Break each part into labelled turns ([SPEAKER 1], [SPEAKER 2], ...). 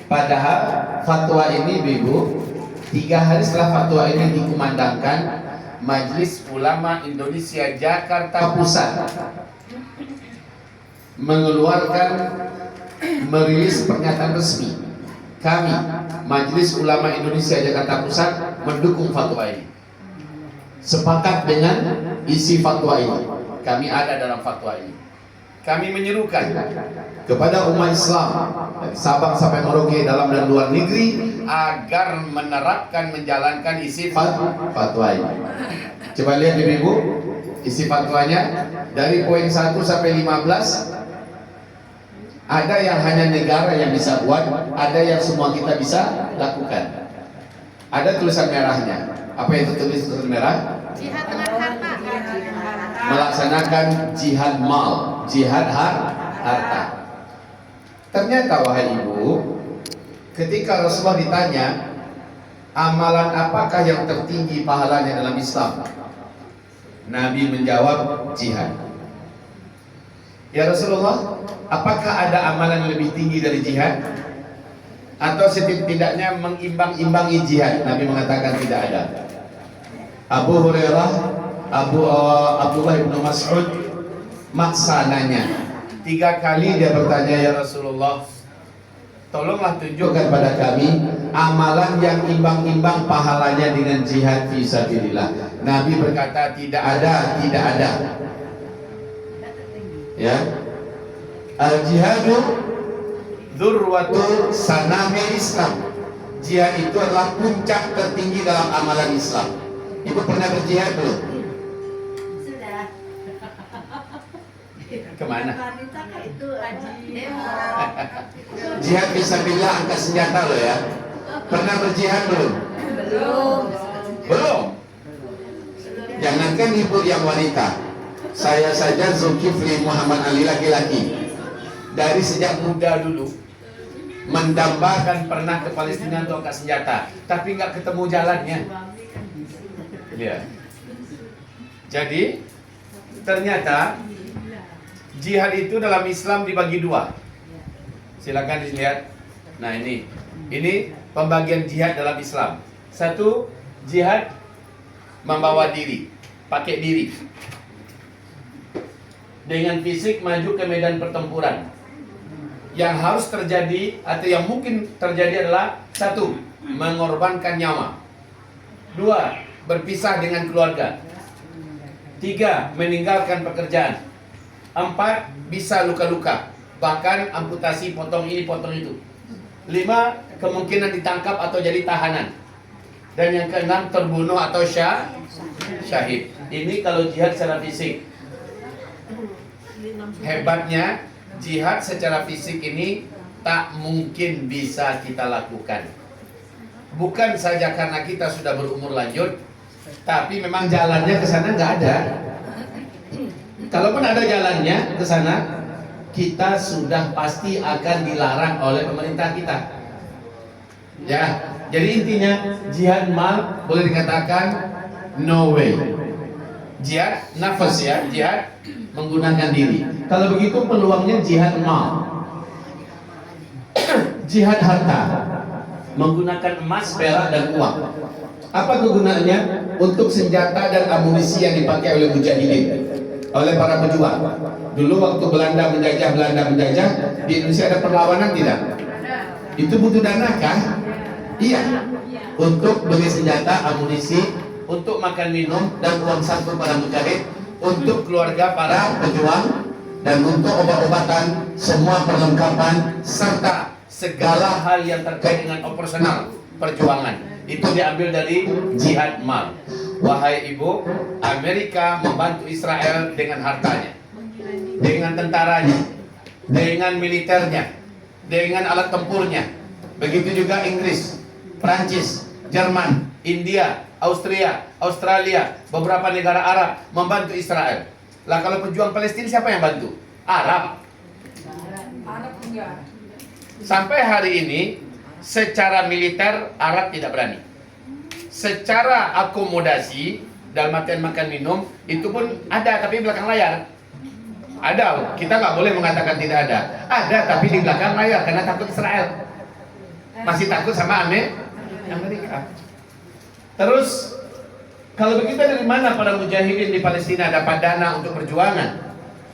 [SPEAKER 1] Padahal fatwa ini, Ibu, 3 hari setelah fatwa ini dikumandangkan, Majelis Ulama Indonesia Jakarta Pusat mengeluarkan, merilis pernyataan resmi, kami Majelis Ulama Indonesia Jakarta Pusat mendukung fatwa ini, sepakat dengan isi fatwa ini, kami ada dalam fatwa ini. Kami menyerukan kepada umat Islam dari Sabang sampai Merauke, dalam dan luar negeri, agar menerapkan, menjalankan isi fatwa ini. Coba lihat Ibu, isi fatwanya dari poin 1 sampai 15. Ada yang hanya negara yang bisa buat, ada yang semua kita bisa lakukan. Ada tulisan merahnya. Apa itu tulisan merah?
[SPEAKER 2] Jihad dengan harta.
[SPEAKER 1] Melaksanakan jihad mal, jihad harta. Ternyata wahai Ibu, ketika Rasulullah ditanya amalan apakah yang tertinggi pahalanya dalam Islam, Nabi menjawab jihad. Ya Rasulullah, apakah ada amalan yang lebih tinggi dari jihad? Atau setidaknya mengimbang-imbangi jihad? Nabi mengatakan tidak ada. Abu Hurairah, Abdullah bin Mas'ud maksa nanya. 3 kali dia bertanya, ya Rasulullah, tolonglah tunjukkan pada kami amalan yang imbang-imbang pahalanya dengan jihad fisabilillah. Nabi berkata tidak ada. Ya, al-jihadu dzurwatu sanamil Islam. Jihad itu adalah puncak tertinggi dalam amalan Islam. Ibu pernah berjihad belum?
[SPEAKER 2] Sudah.
[SPEAKER 1] Kemana?
[SPEAKER 2] Itu
[SPEAKER 1] Jihad fisabilillah, angkat senjata loh ya. Pernah berjihad belum? Belum. Jangankan ibu yang wanita, saya saja Zulkifli Muhammad Ali laki-laki, dari sejak muda dulu mendambakan pernah ke Palestina untuk angkat senjata, tapi nggak ketemu jalannya. Ya. Jadi ternyata jihad itu dalam Islam dibagi 2. Silakan dilihat. Nah ini pembagian jihad dalam Islam. 1, jihad membawa diri, pakai diri, dengan fisik maju ke medan pertempuran. Yang harus terjadi atau yang mungkin terjadi adalah 1, mengorbankan nyawa. 2, berpisah dengan keluarga. 3, meninggalkan pekerjaan. 4, bisa luka-luka, bahkan amputasi, potong ini, potong itu. 5, kemungkinan ditangkap atau jadi tahanan. Dan yang ke-6, terbunuh atau syahid. Ini kalau jihad secara fisik. Hebatnya, jihad secara fisik ini tak mungkin bisa kita lakukan. Bukan saja karena kita sudah berumur lanjut, tapi memang jalannya ke sana nggak ada. Kalaupun ada jalannya ke sana, kita sudah pasti akan dilarang oleh pemerintah kita. Ya, jadi intinya jihad mal boleh dikatakan no way. Jihad nafas ya, jihad menggunakan diri. Kalau begitu peluangnya jihad mal. Jihad harta, menggunakan emas, perak dan uang. Apa kegunaannya? Untuk senjata dan amunisi yang dipakai oleh mujahidin, oleh para pejuang. Dulu waktu Belanda menjajah, di Indonesia ada perlawanan tidak? Itu butuh dana kan? Iya. Untuk beli senjata, amunisi, untuk makan minum dan uang saku para mujahid, untuk keluarga para pejuang, dan untuk obat-obatan, semua perlengkapan serta segala hal yang terkait dengan operasional perjuangan. Itu diambil dari jihad mal. Wahai ibu, Amerika membantu Israel dengan hartanya, dengan tentaranya, dengan militernya, dengan alat tempurnya. Begitu juga Inggris, Prancis, Jerman, India, Austria, Australia, beberapa negara Arab membantu Israel. Lah kalau pejuang Palestina siapa yang bantu? Arab. Sampai hari ini secara militer Arab tidak berani. Secara akomodasi dalam artian makan minum itu pun ada, tapi belakang layar. Ada, kita nggak boleh mengatakan tidak ada. Ada, tapi di belakang layar karena takut Israel. Masih takut sama Amerika. Terus kalau begitu dari mana para mujahidin di Palestina dapat dana untuk perjuangan?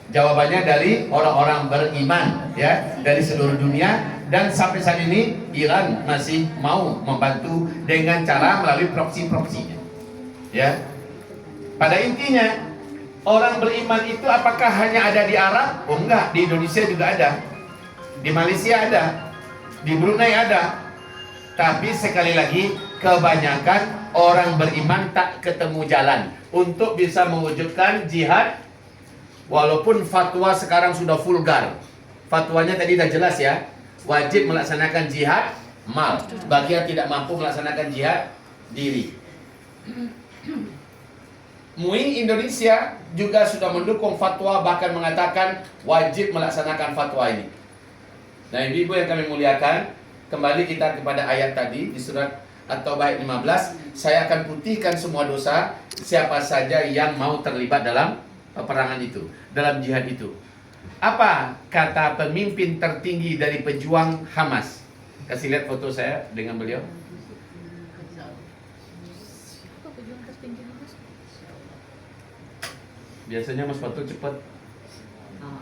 [SPEAKER 1] Jawabannya dari orang-orang beriman, ya, dari seluruh dunia. Dan sampai saat ini Iran masih mau membantu dengan cara melalui proksi-proksinya, ya. Pada intinya orang beriman itu apakah hanya ada di Arab? Oh enggak, di Indonesia juga ada, di Malaysia ada, di Brunei ada. Tapi sekali lagi kebanyakan orang beriman tak ketemu jalan untuk bisa mewujudkan jihad. Walaupun fatwa sekarang sudah vulgar, fatwanya tadi sudah jelas ya, wajib melaksanakan jihad mal bagi yang tidak mampu melaksanakan jihad diri. MUI Indonesia juga sudah mendukung fatwa, bahkan mengatakan wajib melaksanakan fatwa ini. Nah, ibu-ibu yang kami muliakan, kembali kita kepada ayat tadi di surat At-Taubah 15. Saya akan putihkan semua dosa siapa saja yang mau terlibat dalam peperangan itu, dalam jihad itu. Apa kata pemimpin tertinggi dari pejuang Hamas? Kasih lihat foto saya dengan beliau. Biasanya mas foto cepat.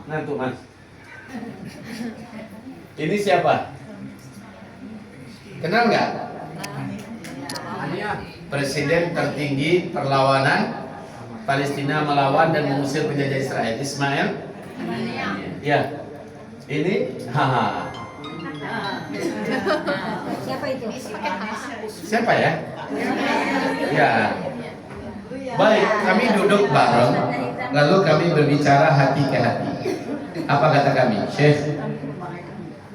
[SPEAKER 1] Nah tuh mas. Ini siapa? Kenal nggak? Presiden tertinggi perlawanan Palestina melawan dan mengusir penjajah Israel, Ismail. Ya, ini,
[SPEAKER 2] Siapa itu?
[SPEAKER 1] siapa ya? Ya, baik. Kami duduk bareng, lalu kami berbicara hati ke hati. Apa kata kami? Syekh,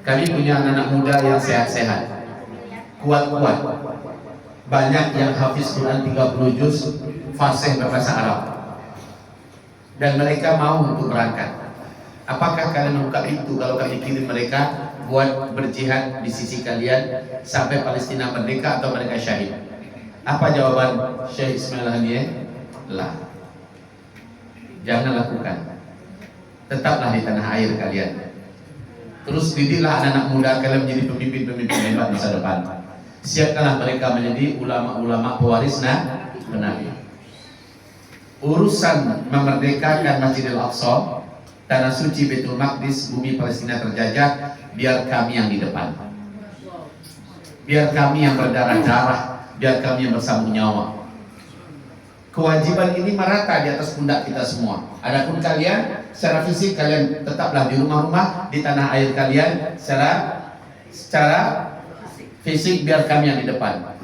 [SPEAKER 1] kami punya anak muda yang sehat-sehat, kuat-kuat, banyak yang hafiz Quran 30 juz, fasih berbahasa Arab, dan mereka mau untuk berangkat. Apakah kalian mengungkap itu kalau kami kirim mereka buat berjihad di sisi kalian sampai Palestina merdeka atau mereka syahid? Apa jawaban Syekh Ismail Haniyeh? Lah, jangan lakukan. Tetaplah di tanah air kalian. Terus didiklah anak-anak muda kalian menjadi pemimpin-pemimpin hebat masa depan. Siapkanlah mereka menjadi ulama-ulama pewaris Nabi. Urusan memerdekakan Masjidil Aqsa, tanah suci Baitul Maqdis, bumi Palestina terjajah, biar kami yang di depan. Biar kami yang berdarah-darah, biar kami yang bersambung nyawa. Kewajiban ini merata di atas pundak kita semua. Adapun kalian secara fisik, kalian tetaplah di rumah-rumah, di tanah air kalian secara fisik, biar kami yang di depan.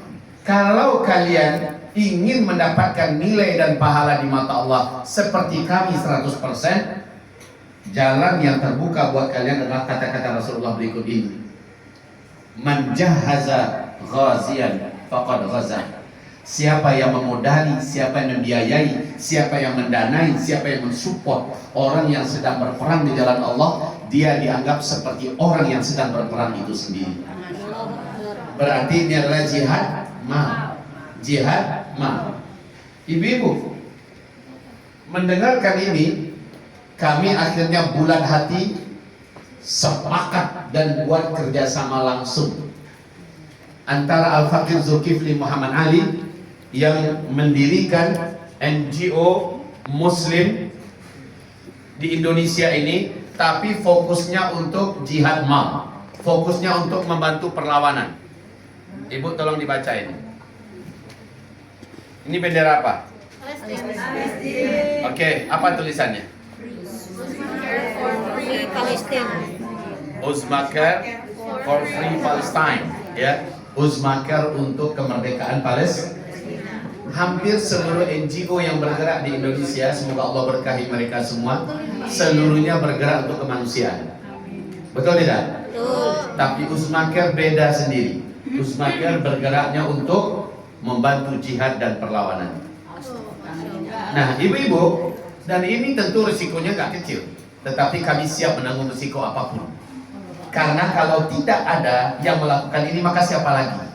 [SPEAKER 1] Kalau kalian ingin mendapatkan nilai dan pahala di mata Allah seperti kami 100%, jalan yang terbuka buat kalian adalah kata-kata Rasulullah berikut ini. Man jahaza ghazian faqad ghaza. Siapa yang memodali, siapa yang membiayai, siapa yang mendanai, siapa yang mensupport orang yang sedang berperang di jalan Allah, dia dianggap seperti orang yang sedang berperang itu sendiri. Berarti ini adalah jihad mal. Jihad mal. Ibu-ibu, mendengarkan ini, kami akhirnya bulat hati, sepakat dan buat kerjasama langsung antara Al-Faqih Zulkifli Muhammad Ali yang mendirikan NGO Muslim di Indonesia ini, tapi fokusnya untuk jihad mal, fokusnya untuk membantu perlawanan. Ibu tolong dibaca ini. Ini bendera apa? Oke, apa tulisannya? Uzmakar for Free Palestine, ya. Uzmakar untuk kemerdekaan Palestina. Hampir seluruh NGO yang bergerak di Indonesia, semoga Allah berkahi mereka semua, seluruhnya bergerak untuk kemanusiaan. Betul tidak? Betul. Tapi Uzmakar beda sendiri. Uzmakar bergeraknya untuk membantu jihad dan perlawanan. Nah, ibu-ibu, dan ini tentu risikonya gak kecil, tetapi kami siap menanggung risiko apapun. Karena kalau tidak ada yang melakukan ini, maka siapa lagi?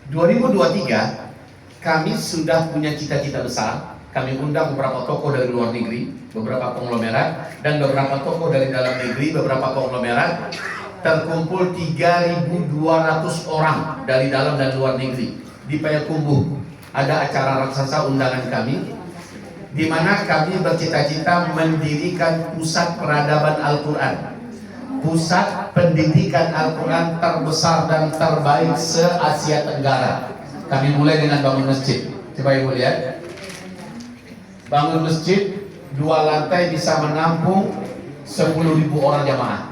[SPEAKER 1] 2023 kami sudah punya cita-cita besar. Kami undang beberapa tokoh dari luar negeri, beberapa konglomerat, dan beberapa tokoh dari dalam negeri, beberapa konglomerat, terkumpul 3.200 orang dari dalam dan luar negeri di Payakumbuh. Ada acara raksasa undangan kami, di mana kami bercita-cita mendirikan pusat peradaban Al-Quran, pusat pendidikan Al-Quran terbesar dan terbaik se-Asia Tenggara. Kami mulai dengan bangun masjid. Coba ibu lihat, bangun masjid 2 lantai bisa menampung 10.000 orang jamaah.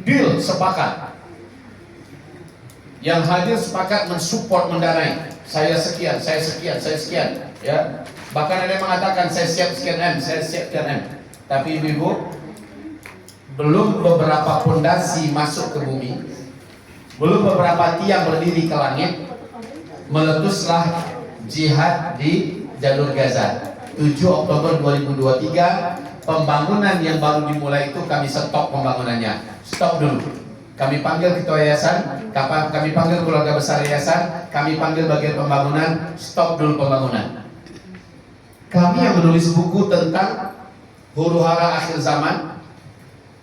[SPEAKER 1] Deal, sepakat. Yang hadir sepakat mensupport, mendanai. Saya sekian, saya sekian, saya sekian, ya. Bahkan ada yang mengatakan saya siap sekian M, saya siap sekian M. Tapi ibu-ibu, belum beberapa pondasi masuk ke bumi, belum beberapa tiang berdiri ke langit, meletuslah jihad di jalur Gaza. 7 Oktober 2023, pembangunan yang baru dimulai itu kami stop pembangunannya. Stop dulu. Kami panggil ketua yayasan, kami panggil keluarga besar yayasan, kami panggil bagian pembangunan, stop dulu pembangunan. Kami yang menulis buku tentang huru-hara akhir zaman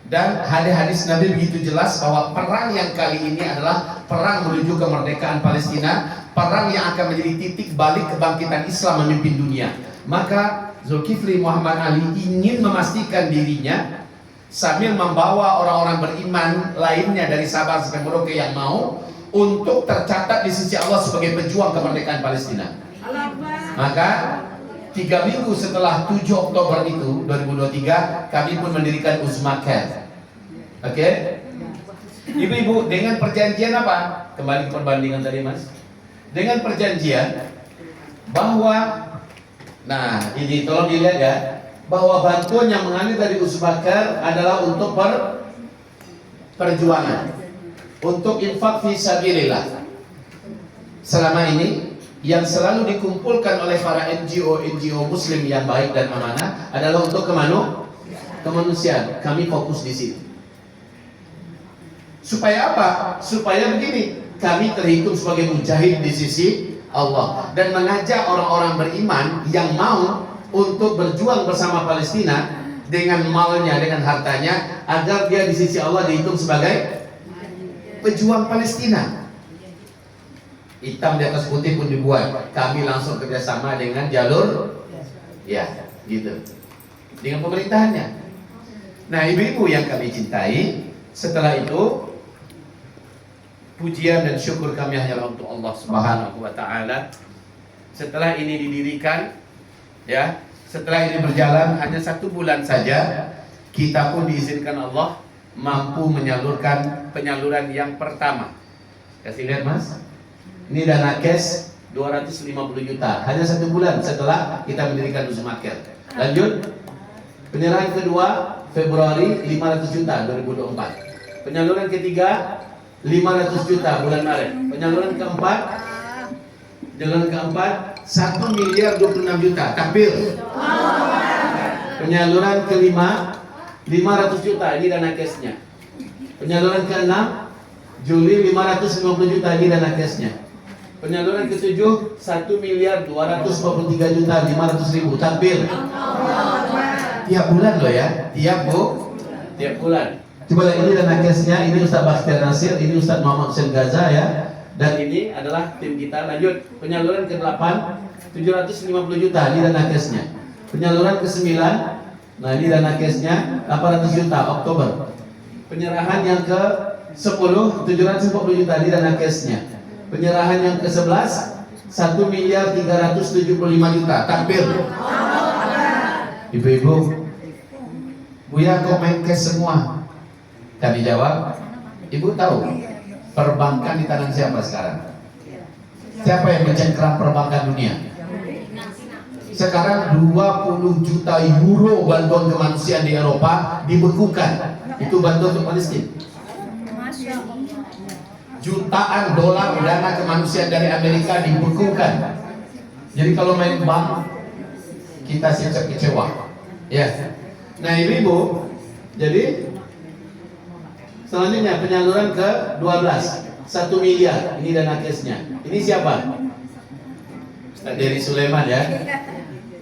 [SPEAKER 1] dan hadis-hadis Nabi begitu jelas bahwa perang yang kali ini adalah perang menuju kemerdekaan Palestina, perang yang akan menjadi titik balik kebangkitan Islam memimpin dunia. Maka Zulkifli Muhammad Ali ingin memastikan dirinya sambil membawa orang-orang beriman lainnya dari Sabah sampai Merauke yang mau untuk tercatat di sisi Allah sebagai pejuang kemerdekaan Palestina. Maka 3 minggu setelah 7 Oktober itu 2023, kami pun mendirikan Uzma-Care. Oke? Ibu-ibu, dengan perjanjian apa? Kembali ke perbandingan tadi, Mas. Dengan perjanjian bahwa, nah ini tolong dilihat ya, bahwa bantuan yang mengalir dari Uzma-Care adalah untuk perjuangan, untuk infak fi sabilillah. Selama ini yang selalu dikumpulkan oleh para NGO Muslim yang baik dan amanah adalah untuk kemanusiaan. Kami fokus di situ. Supaya apa? Supaya begini, kami terhitung sebagai mujahid di sisi Allah dan mengajak orang-orang beriman yang mau untuk berjuang bersama Palestina dengan malnya, dengan hartanya, agar dia di sisi Allah dihitung sebagai pejuang Palestina. Hitam di atas putih pun dibuat. Kami langsung kerjasama dengan jalur, ya, gitu, dengan pemerintahannya. Nah, ibu-ibu yang kami cintai, setelah itu pujian dan syukur kami hanyalah untuk Allah Subhanahu wa Ta'ala. Setelah ini didirikan, ya, setelah ini berjalan hanya 1 bulan saja, kita pun diizinkan Allah mampu menyalurkan penyaluran yang pertama. Kasih lihat, Mas. Ini dana cash 250 juta. Hanya 1 bulan setelah kita mendirikan Uzma-Care. Lanjut. Penyerahan kedua Februari 500 juta 2024. Penyaluran ketiga 500 juta bulan Maret. Penyaluran keempat 1 miliar 26 juta. Takbir. Penyaluran kelima 500 juta, ini dana cashnya. Penyaluran keenam Juli 550 juta, ini dana cashnya. Penyaluran ke-7 1 miliar 223 juta 500 ribu. Takbir. Tiap bulan loh ya, tiap bulan. Coba lihat, ini dana cashnya. Ini Ustaz Bakhtiar Nasir, ini Ustaz Muhammad Hussein Gaza ya. Dan ini adalah tim kita. Lanjut, penyaluran ke-8 750 juta, ini dana cashnya. Penyaluran ke-9, nah ini dana cashnya 800 juta Oktober. Penyerahan yang ke-10 750 juta, ini dana cashnya. Penyerahan yang ke-11 1 miliar 375 juta. Takbir. Ibu-ibu, Buya kok main cash semua? Kami jawab, Ibu tahu perbankan di tangan siapa sekarang? Siapa yang mencengkeram perbankan dunia? Sekarang 20 juta euro bantuan kemanusiaan di Eropa dibekukan. Itu bantuan untuk Palestina. Jutaan dolar dana kemanusiaan dari Amerika dibekukan. Jadi kalau main bank, kita siap-siap kecewa. Ya. Nah, ibu-ibu, jadi selanjutnya penyaluran ke-12 1 miliar, ini dana cashnya. Ini siapa? Ustaz Dery Sulaiman ya.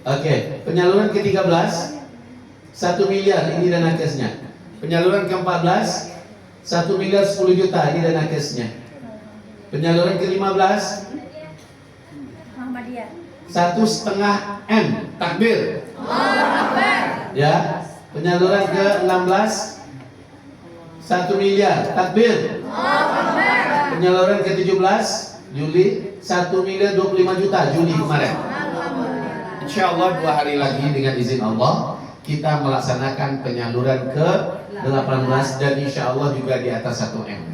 [SPEAKER 1] Oke, penyaluran ke-13 1 miliar, ini dana cashnya. Penyaluran ke-14 1 miliar 10 juta, ini dana cashnya. Penyaluran ke-15
[SPEAKER 2] Muhammadiyah.
[SPEAKER 1] 1,5 M, takbir. Ya. Penyaluran ke-16 1 miliar, takbir. Penyaluran ke-17 Juli 1 miliar 25 juta Juli kemarin. Insya Allah 2 hari lagi dengan izin Allah kita melaksanakan penyaluran ke-18 dan insya Allah juga di atas 1 M.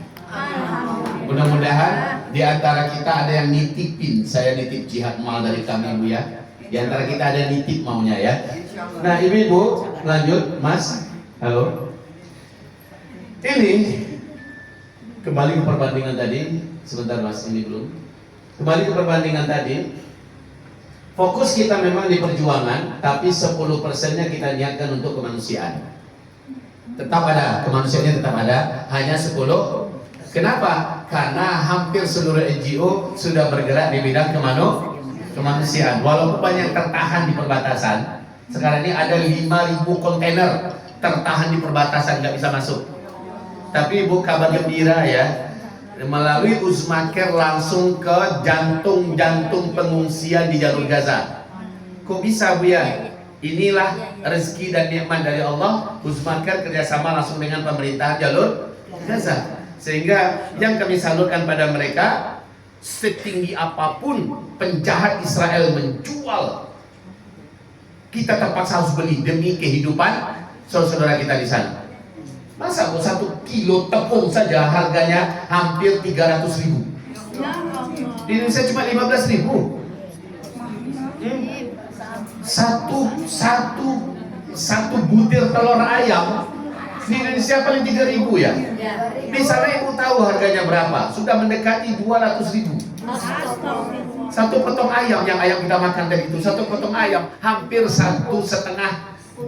[SPEAKER 1] Mudah-mudahan di antara kita ada yang nitipin, saya nitip jihad mal dari kami Bu ya. Di antara kita ada yang nitip maunya ya. Nah ibu-ibu lanjut Mas, halo. Ini kembali ke perbandingan tadi, sebentar Mas ini belum. Kembali ke perbandingan tadi. Fokus kita memang di perjuangan, tapi 10%-nya kita niatkan untuk kemanusiaan. Tetap ada, kemanusiaannya tetap ada, hanya 10. Kenapa? Karena hampir seluruh NGO sudah bergerak di bidang kemanusiaan. Walaupun banyak tertahan di perbatasan, sekarang ini ada 5.000 kontainer tertahan di perbatasan, nggak bisa masuk. Tapi Ibu kabar gembira ya, melalui Uzmaker langsung ke jantung-jantung pengungsian di jalur Gaza. Kok bisa Bu ya? Inilah rezeki dan nikmat dari Allah. Uzmaker kerjasama langsung dengan pemerintahan jalur Gaza, sehingga yang kami salurkan pada mereka, setinggi apapun penjahat Israel menjual, kita terpaksa harus beli demi kehidupan saudara kita di sana. Masa 1 kilo tepung saja harganya hampir 300.000. Di Indonesia cuma 15.000. Satu butir telur ayam di Indonesia paling 3.000 ya. Di sana ibu tahu harganya berapa? Sudah mendekati 200.000. Satu potong ayam yang ayam kita makan tadi itu, satu potong ayam hampir 1,5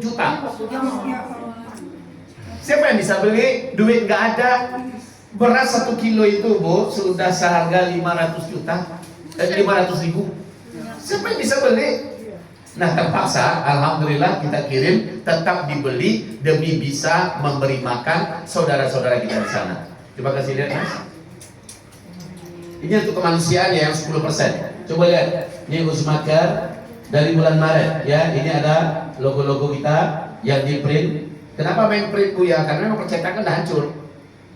[SPEAKER 1] juta. Siapa yang bisa beli? Duit nggak ada. Beras 1 kilo itu Bu sudah seharga 500.000. Siapa yang bisa beli? Nah terpaksa, alhamdulillah kita kirim, tetap dibeli demi bisa memberi makan saudara-saudara kita di sana. Coba kasih lihat Mas. Ini untuk kemanusiaan ya, yang 10%. Coba lihat, ini Uzmaker dari bulan Maret ya. Ini ada logo-logo kita yang di print. Kenapa main print Bu ya? Karena memang percetakan udah hancur.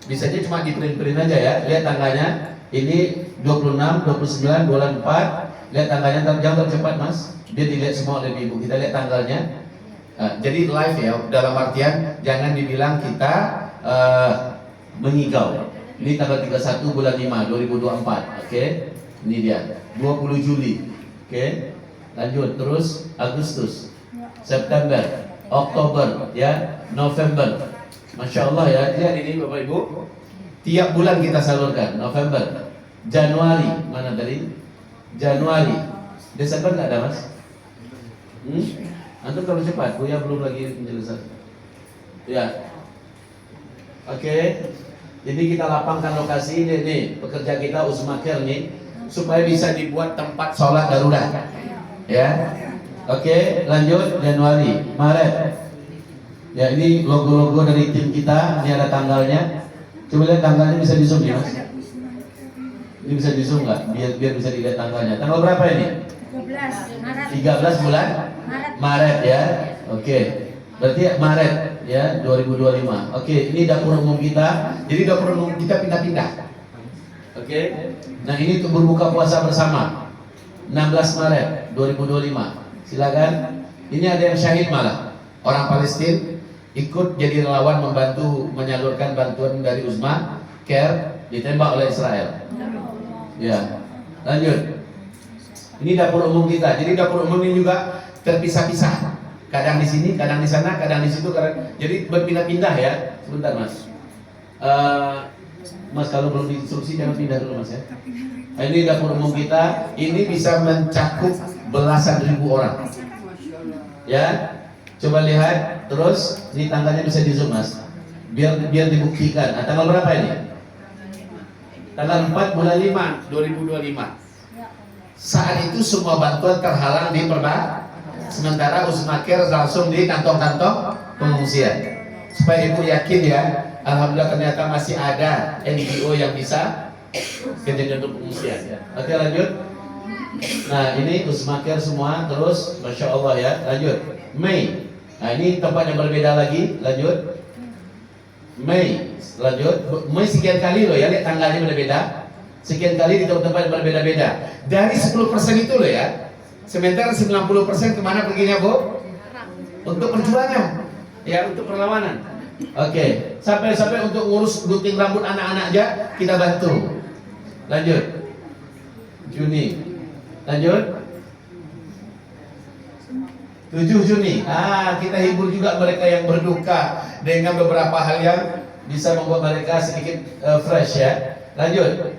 [SPEAKER 1] Bisanya cuma di print-print aja ya. Lihat tanggalnya. Ini 26, 29, bulan 4. Lihat tanggalnya, jangan tercepat Mas. Dia dilihat semua oleh ibu. Kita lihat tanggalnya. Jadi live ya. Dalam artian jangan dibilang kita mengigau. Ini tanggal 31 bulan 5 2024. Oke. Ini dia. 20 Juli. Oke. Lanjut terus Agustus, September, Oktober, ya, November. Masya Allah ya, lihat ini Bapak Ibu. Tiap bulan kita salurkan. November, Januari, mana tadi? Januari, Desember nggak ada Mas? Antum kalau cepat, Bu ya belum lagi menjelaskan. Ya, oke. Jadi kita lapangkan lokasi ini nih, pekerja kita Uzmaker nih, supaya bisa dibuat tempat sholat darurat. Ya. Oke, lanjut Januari, Maret. Ya, ini logo-logo dari tim kita. Ini ada tanggalnya. Coba lihat tanggalnya, bisa di zoom ya Mas? Ini bisa di zoom nggak? Biar bisa dilihat tanggalnya. Tanggal berapa ini? 13 bulan Maret ya. Oke. Berarti Maret ya 2025. Oke, ini dapur umum kita. Jadi dapur umum kita pindah-pindah. Oke. Nah, ini untuk berbuka puasa bersama. 16 Maret 2025. Silakan. Ini ada yang syahid malah. Orang Palestina ikut jadi relawan membantu menyalurkan bantuan dari Uzma Care, ditembak oleh Israel. Ya. Lanjut. Ini dapur umum kita. Jadi dapur umum ini juga terpisah-pisah. Kadang di sini, kadang di sana, kadang di situ, kadang. Jadi berpindah-pindah ya. Sebentar Mas. Mas kalau belum diinstruksi jangan pindah dulu Mas ya. Ini dapur umum kita. Ini bisa mencakup belasan ribu orang. Ya. Coba lihat terus. Ini tanggalnya bisa di zoom Mas. Biar dibuktikan. Nah, tanggal berapa ini? Tanggal 4 bulan 5 2025. Saat itu semua bantuan terhalang di perbatasan. Sementara Uzmaker langsung di kantong-kantong pengungsian. supaya ibu yakin ya. Alhamdulillah ternyata masih ada NGO yang bisa kerja untuk pengungsian. Oke, lanjut. Nah, ini Uzmakir semua, terus Masya Allah ya. Lanjut. Mei. Nah, ini tempat yang berbeda lagi. Lanjut. Mei. Lanjut. Mei sekian kali loh ya, lihat tanggalnya berbeda. Sekian kali di tempat yang berbeda-beda. Dari 10% itu loh ya. Sementara 90% kemana perginya, Bu? Untuk perjuangan. Ya, untuk perlawanan. Oke. Sampai untuk ngurus gunting rambut anak-anak aja kita bantu. Lanjut. Juni. Lanjut. 7 Juni. Kita hibur juga mereka yang berduka dengan beberapa hal yang bisa membuat mereka sedikit fresh ya. Lanjut.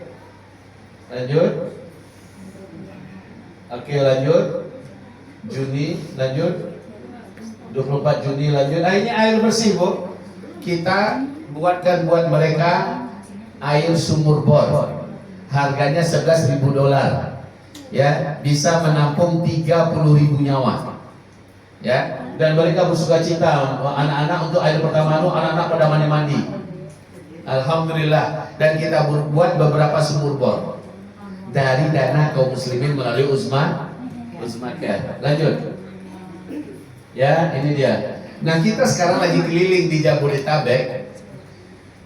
[SPEAKER 1] Lanjut. Oke, lanjut. Juni, lanjut. 24 Juni lanjut. Ini air bersih, Bu. Kita buatkan buat mereka air sumur bor. Harganya $11.000. Ya, bisa menampung 30.000 nyawa. Ya, dan mereka bersuka cita, anak-anak untuk air pertama itu anak-anak pada mandi-mandi. Alhamdulillah. Dan kita buat beberapa sumur bor dari dana kaum muslimin melalui Uzmakir. Lanjut. Ya, ini dia. Nah, kita sekarang lagi keliling di Jabodetabek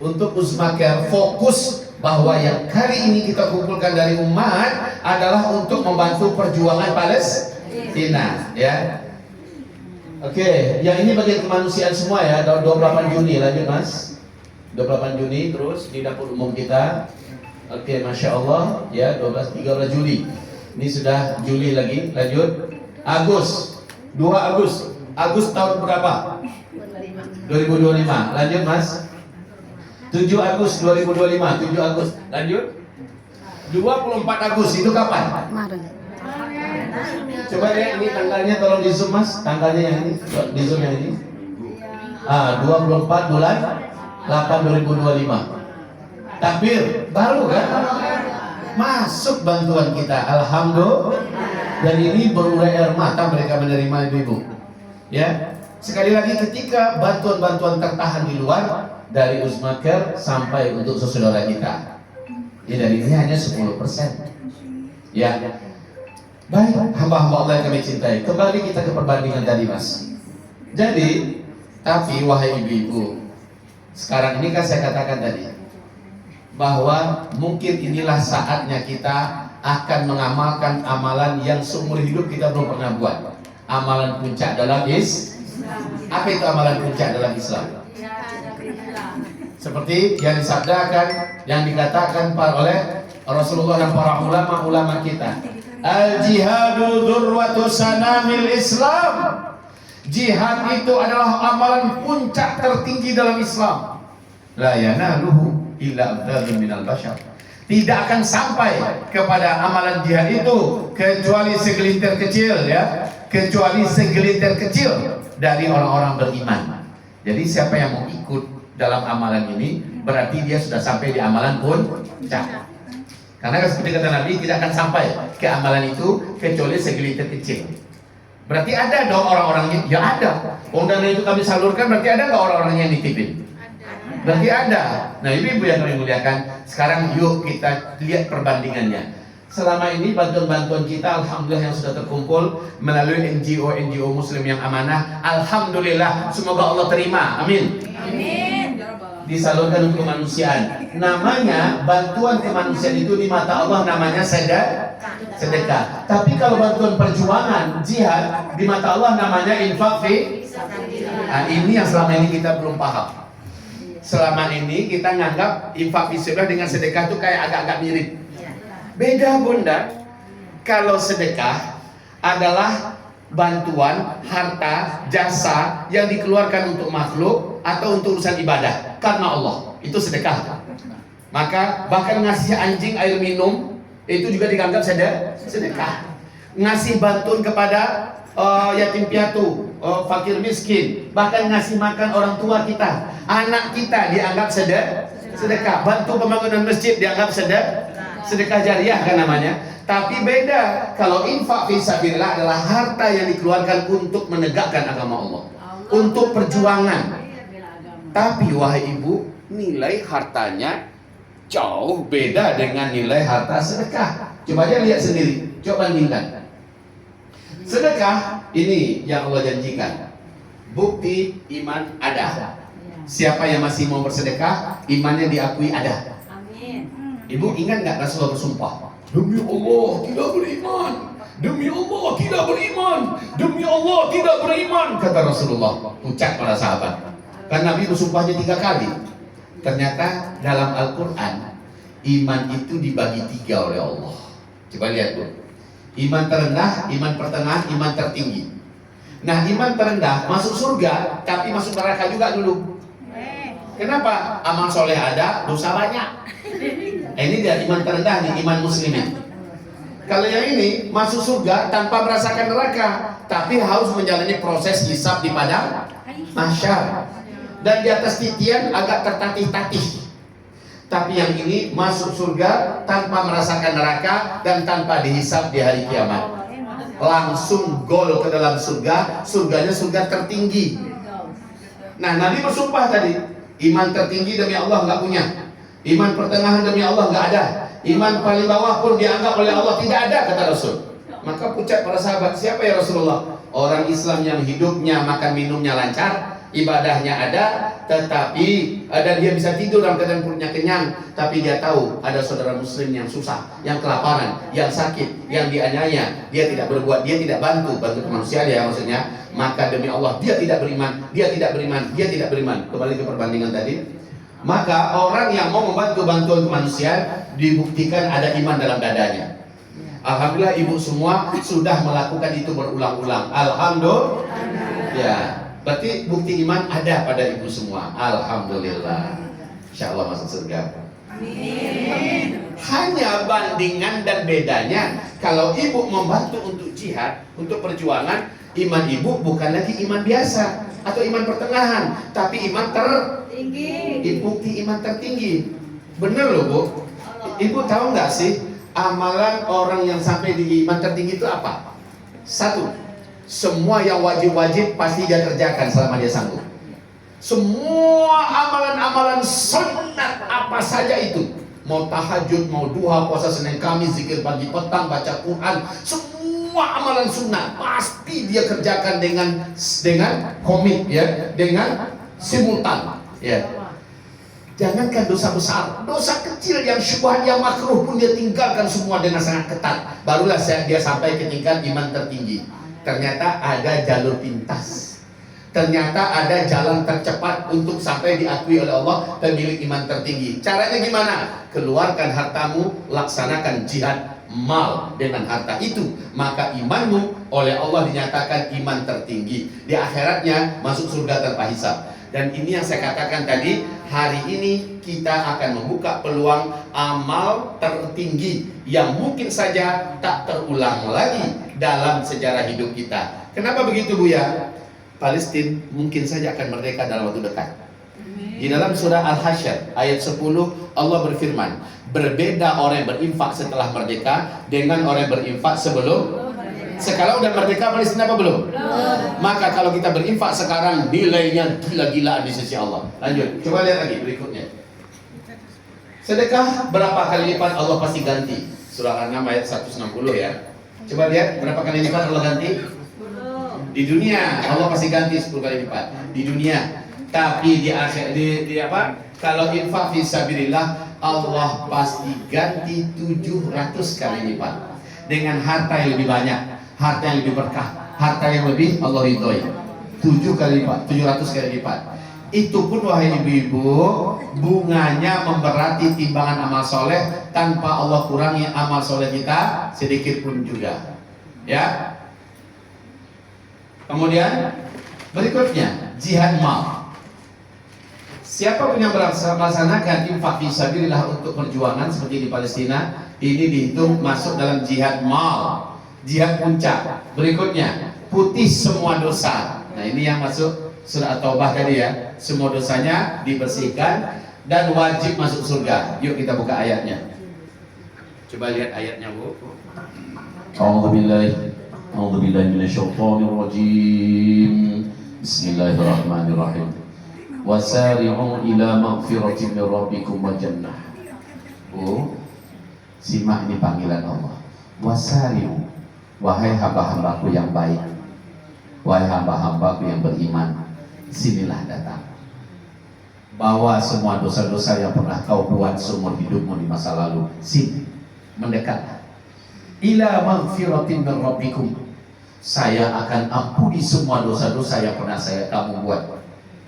[SPEAKER 1] untuk Uzmakir, fokus bahwa yang kali ini kita kumpulkan dari umat adalah untuk membantu perjuangan Palestina, ya. Oke, yang ini bagian kemanusiaan semua ya. 28 Juni, lanjut Mas. 28 Juni terus di dapur umum kita. Oke, Masya Allah ya. 13 Juli. Ini sudah Juli lagi. Lanjut. Agus 2 Agus. Agus tahun berapa? 2025. Lanjut Mas. 7 Agustus 2025. 7 Agustus. Lanjut. 24 Agustus itu kapan?
[SPEAKER 2] Kemarin.
[SPEAKER 1] Coba ya, ini tanggalnya tolong di zoom Mas. Tanggalnya yang ini, di zoom yang ini. 24 bulan 8 2025. Takbir, baru kan? Masuk bantuan kita, alhamdulillah. Dan ini berurai air mata mereka menerima ibu-ibu. Ya, sekali lagi ketika bantuan-bantuan tertahan di luar dari Uzmakir sampai untuk saudara kita. Ya, dari ini hanya 10%. Ya. Baik, hamba-hamba Allah yang kami cintai. Kembali kita ke perbandingan tadi, Mas. Jadi, tapi wahai ibu-ibu, sekarang ini kan saya katakan tadi bahwa mungkin inilah saatnya kita akan mengamalkan amalan yang seumur hidup kita belum pernah buat. Amalan puncak dalam Apa itu amalan puncak dalam Islam? Seperti yang disabdakan, yang dikatakan oleh Rasulullah dan para ulama-ulama kita. Al-jihadu dzurwatu sanamil Islam. Jihad itu adalah amalan puncak tertinggi dalam Islam. La yanaluhu illa abdalun minal bashar. Tidak akan sampai kepada amalan jihad itu kecuali segelintir kecil ya, kecuali segelintir kecil dari orang-orang beriman. Jadi siapa yang mau ikut dalam amalan ini berarti dia sudah sampai di amalan puncak. Karena seperti kata Nabi, tidak akan sampai ke amalan itu kecuali segelintir kecil. Berarti ada dong orang-orangnya? Ya ada. Dana itu kami salurkan, berarti ada nggak orang-orangnya yang nitipin? Berarti ada. Nah, ibu-ibu yang kami muliakan, sekarang yuk kita lihat perbandingannya. Selama ini bantuan-bantuan kita, alhamdulillah yang sudah terkumpul melalui NGO Muslim yang amanah, alhamdulillah, semoga Allah terima. Amin. Amin. Disalurkan untuk kemanusiaan. Namanya bantuan kemanusiaan itu di mata Allah namanya sedekah. Tapi kalau bantuan perjuangan jihad di mata Allah namanya infak fi. Nah, ini yang selama ini kita belum paham. Selama ini kita nganggap infak fisabilillah dengan sedekah itu kayak agak-agak mirip. Beda Bunda. Kalau sedekah adalah bantuan, harta, jasa yang dikeluarkan untuk makhluk atau untuk urusan ibadah karena Allah, itu sedekah. Maka bahkan ngasih anjing air minum itu juga dianggap sedekah. Ngasih bantuan kepada yatim piatu, fakir miskin, bahkan ngasih makan orang tua kita, anak kita dianggap sedekah. Bantu pembangunan masjid dianggap sedekah jariah kan namanya. Tapi beda, kalau infak fisabilillah adalah harta yang dikeluarkan untuk menegakkan agama Allah, untuk perjuangan. Tapi wahai ibu, nilai hartanya jauh beda dengan nilai harta sedekah. Coba aja lihat sendiri, coba bandingkan. Sedekah ini yang Allah janjikan, bukti iman ada. Siapa yang masih mau bersedekah, imannya diakui ada.
[SPEAKER 2] Amin.
[SPEAKER 1] Ibu ingat nggak Rasulullah bersumpah, demi Allah tidak beriman, demi Allah tidak beriman, demi Allah tidak beriman, kata Rasulullah. Ucap para sahabat. Kan Nabi bersumpahnya 3 kali. Ternyata dalam Al-Quran iman itu dibagi 3 oleh Allah. Coba lihat Bu, iman terendah, iman pertengahan, iman tertinggi. Nah, iman terendah masuk surga, tapi masuk neraka juga dulu. Kenapa? Amal soleh ada, dosa banyak. Ini dia iman terendah nih, iman muslimin. Kalau yang ini masuk surga tanpa merasakan neraka, tapi harus menjalani proses hisab di padang mahsyar. Dan di atas titian agak tertatih-tatih. Tapi yang ini masuk surga tanpa merasakan neraka dan tanpa dihisab di hari kiamat. Langsung gol ke dalam surga, surganya surga tertinggi. Nah, Nabi bersumpah tadi, iman tertinggi demi Allah nggak punya, iman pertengahan demi Allah nggak ada, iman paling bawah pun dianggap oleh Allah tidak ada, kata Rasul. Maka pucat para sahabat, siapa ya Rasulullah? Orang Islam yang hidupnya makan minumnya lancar, ibadahnya ada, tetapi dan dia bisa tidur dalam keadaan perutnya kenyang, tapi dia tahu ada saudara muslim yang susah, yang kelaparan, yang sakit, yang dianiaya, dia tidak berbuat, dia tidak bantu kemanusiaan ya maksudnya. Maka demi Allah dia tidak beriman, dia tidak beriman, dia tidak beriman. Kembali ke perbandingan tadi. Maka orang yang mau membantu bantuan kemanusiaan dibuktikan ada iman dalam dadanya. Alhamdulillah ibu semua sudah melakukan itu berulang-ulang. Alhamdulillah. Ya, berarti bukti iman ada pada ibu semua. Alhamdulillah. Insya Allah masuk surga. Amin. Hanya bandingan dan bedanya, kalau ibu membantu untuk jihad, untuk perjuangan, iman ibu bukan lagi iman biasa atau iman pertengahan, tapi iman tertinggi. Bukti iman tertinggi. Bener loh Bu. Ibu tahu nggak sih amalan orang yang sampai di iman tertinggi itu apa? 1, semua yang wajib-wajib pasti dia kerjakan selama dia sanggup. Semua amalan-amalan sunat apa saja itu, mau tahajud, mau duha, puasa Senin Kamis, zikir pagi petang, baca Quran, semua amalan sunnah pasti dia kerjakan dengan komit ya, dengan simultan ya. Jangankan dosa besar, dosa kecil yang syubhat, yang makruh pun dia tinggalkan semua dengan sangat ketat. Barulah dia sampai ke tingkat iman tertinggi. Ternyata ada jalur pintas, ternyata ada jalan tercepat untuk sampai diakui oleh Allah pemilik iman tertinggi. Caranya gimana? Keluarkan hartamu, laksanakan jihad mal dengan harta itu, maka imanmu oleh Allah dinyatakan iman tertinggi. Di akhiratnya masuk surga tanpa hisab. Dan ini yang saya katakan tadi, hari ini kita akan membuka peluang amal tertinggi yang mungkin saja tak terulang lagi dalam sejarah hidup kita. Kenapa begitu Bu ya? Palestina mungkin saja akan merdeka dalam waktu dekat. Di dalam surah Al-Hasyr ayat 10 Allah berfirman, berbeda orang yang berinfak setelah merdeka dengan orang yang berinfak sebelum. Sekarang udah merdeka Palestina apa belum? Maka kalau kita berinfak sekarang nilainya gila-gilaan di sisi Allah. Lanjut, coba lihat lagi berikutnya. Sedekah berapa kali lipat Allah pasti ganti. Surah An-Naml ayat 160 ya. Coba lihat berapa kali lipat Allah ganti. Di dunia Allah pasti ganti 10 kali lipat. Di dunia. Tapi di akhir di apa? Kalau infak fisabilillah Allah pasti ganti 700 kali lipat. Dengan harta yang lebih banyak, harta yang lebih berkah, harta yang lebih Allah ridhoi. 7 kali lipat, 700 kali lipat. Itu pun wahai ibu-ibu, bunganya memberati timbangan amal soleh tanpa Allah kurangi amal soleh kita sedikit pun juga. Ya. Kemudian berikutnya jihad mal. Siapa pun yang melaksanakan infak fisabilillah untuk perjuangan seperti di Palestina, ini dihitung masuk dalam jihad mal, jihad puncak. Berikutnya putih semua dosa. Nah ini yang masuk surah At-Taubah tadi ya, semua dosanya dibersihkan dan wajib masuk surga. Yuk kita buka ayatnya. Coba lihat ayatnya Bu.
[SPEAKER 3] A'udzubillahi minasyaitonir rajim. Bismillahirrahmanirrahim.
[SPEAKER 1] Wasari'u ila maghfiratin min rabbikum wa jannah. Oh, simak ini panggilan Allah. Wasari'u, wahai hamba-hambaku yang baik, wahai hamba-hambaku yang beriman, sinilah datang. Bawa semua dosa-dosa yang pernah kau buat seumur hidupmu di masa lalu. Sini, mendekatlah. Ila maghfiratin min rabbikum. Saya akan ampuni semua dosa-dosa yang pernah kamu buat.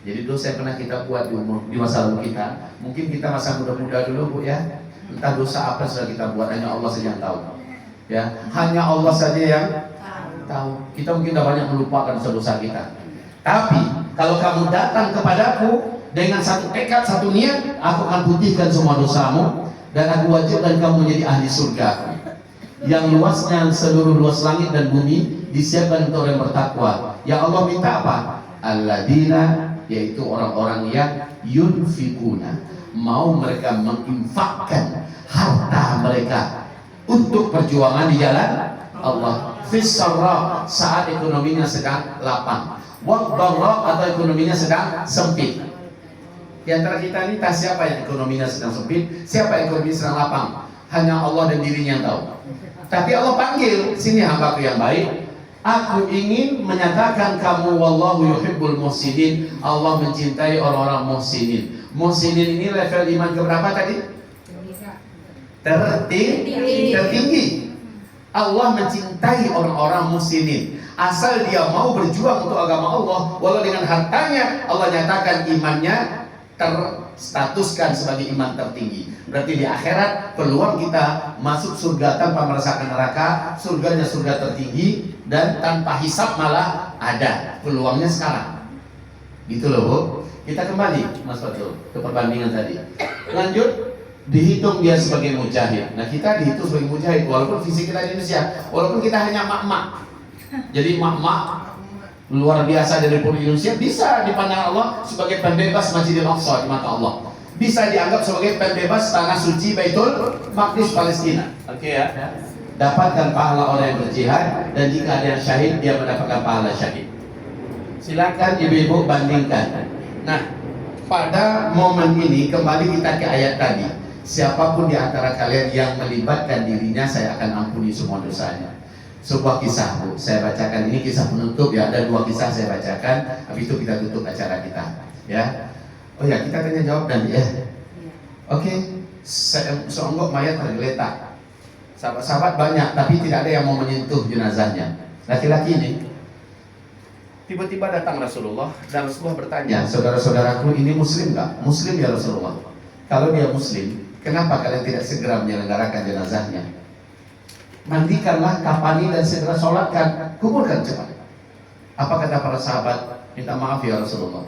[SPEAKER 1] Jadi dosa yang pernah kita buat di masa lalu kita, mungkin kita masa muda-muda dulu Bu ya, entah dosa apa sudah kita buat, hanya Allah saja yang tahu. Ya, hanya Allah saja yang tahu. Kita mungkin dah banyak melupakan dosa-dosa kita. Tapi kalau kamu datang kepadaku dengan satu tekad, satu niat, aku akan putihkan semua dosamu dan aku wajibkan kamu menjadi ahli surga. Yang luasnya seluruh luas langit dan bumi disiapkan untuk orang bertakwa. Yang Allah minta apa? Alladzina, yaitu orang-orang yang yunfikuna, mau mereka menginfakkan harta mereka untuk perjuangan di jalan Allah. Fis-sarra, saat ekonominya sedang lapang, wad-dharra, atau ekonominya sedang sempit. Di antara kita ini siapa yang ekonominya sedang sempit, siapa yang ekonominya sedang lapang? Hanya Allah dan dirinya yang tahu. Tapi Allah panggil, sini hambaku yang baik, aku ingin menyatakan kamu wallahu yuhibbul muhsinin. Allah mencintai orang-orang muhsinin. Muhsinin ini level iman keberapa tadi? Tertinggi. Allah mencintai orang-orang muhsinin. Asal dia mau berjuang untuk agama Allah, walau dengan hartanya, Allah nyatakan imannya terstatuskan sebagai iman tertinggi. Berarti di akhirat peluang kita masuk surga tanpa merasakan neraka, surganya surga tertinggi dan tanpa hisab malah ada peluangnya sekarang. Gitu loh Bu. Kita kembali Mas Fatul ke perbandingan tadi. Lanjut, dihitung dia sebagai mujahid. Nah kita dihitung sebagai mujahid walaupun fisik kita di Indonesia, walaupun kita hanya mak-mak. Jadi mak-mak luar biasa dari Indonesia bisa dipandang Allah sebagai pembebas Masjidil Aqsa di mata Allah. Bisa dianggap sebagai pembebas tanah suci Baitul Maqdis Palestina. Oke ya. Dapatkan pahala orang yang berjihad, dan jika ada yang syahid dia mendapatkan pahala syahid. Silakan ibu-ibu bandingkan. Nah, pada momen ini kembali kita ke ayat tadi. Siapapun di antara kalian yang melibatkan dirinya, saya akan ampuni semua dosanya. Sebuah kisah Bu, saya bacakan, ini kisah penutup ya. Ada 2 kisah saya bacakan, habis itu kita tutup acara kita ya. Oh ya, kita tanya jawab nanti ya. Oke, seonggok mayat tergeletak. Sahabat-sahabat banyak, tapi tidak ada yang mau menyentuh jenazahnya. Laki-laki ini tiba-tiba datang Rasulullah, dan Rasulullah bertanya, saudara-saudaraku ini muslim nggak? Muslim ya Rasulullah. Kalau dia muslim, kenapa kalian tidak segera menyelenggarakan jenazahnya? Mandikanlah, kafani, dan segera sholatkan, kuburkan cepat. Apa kata para sahabat? Minta maaf ya Rasulullah,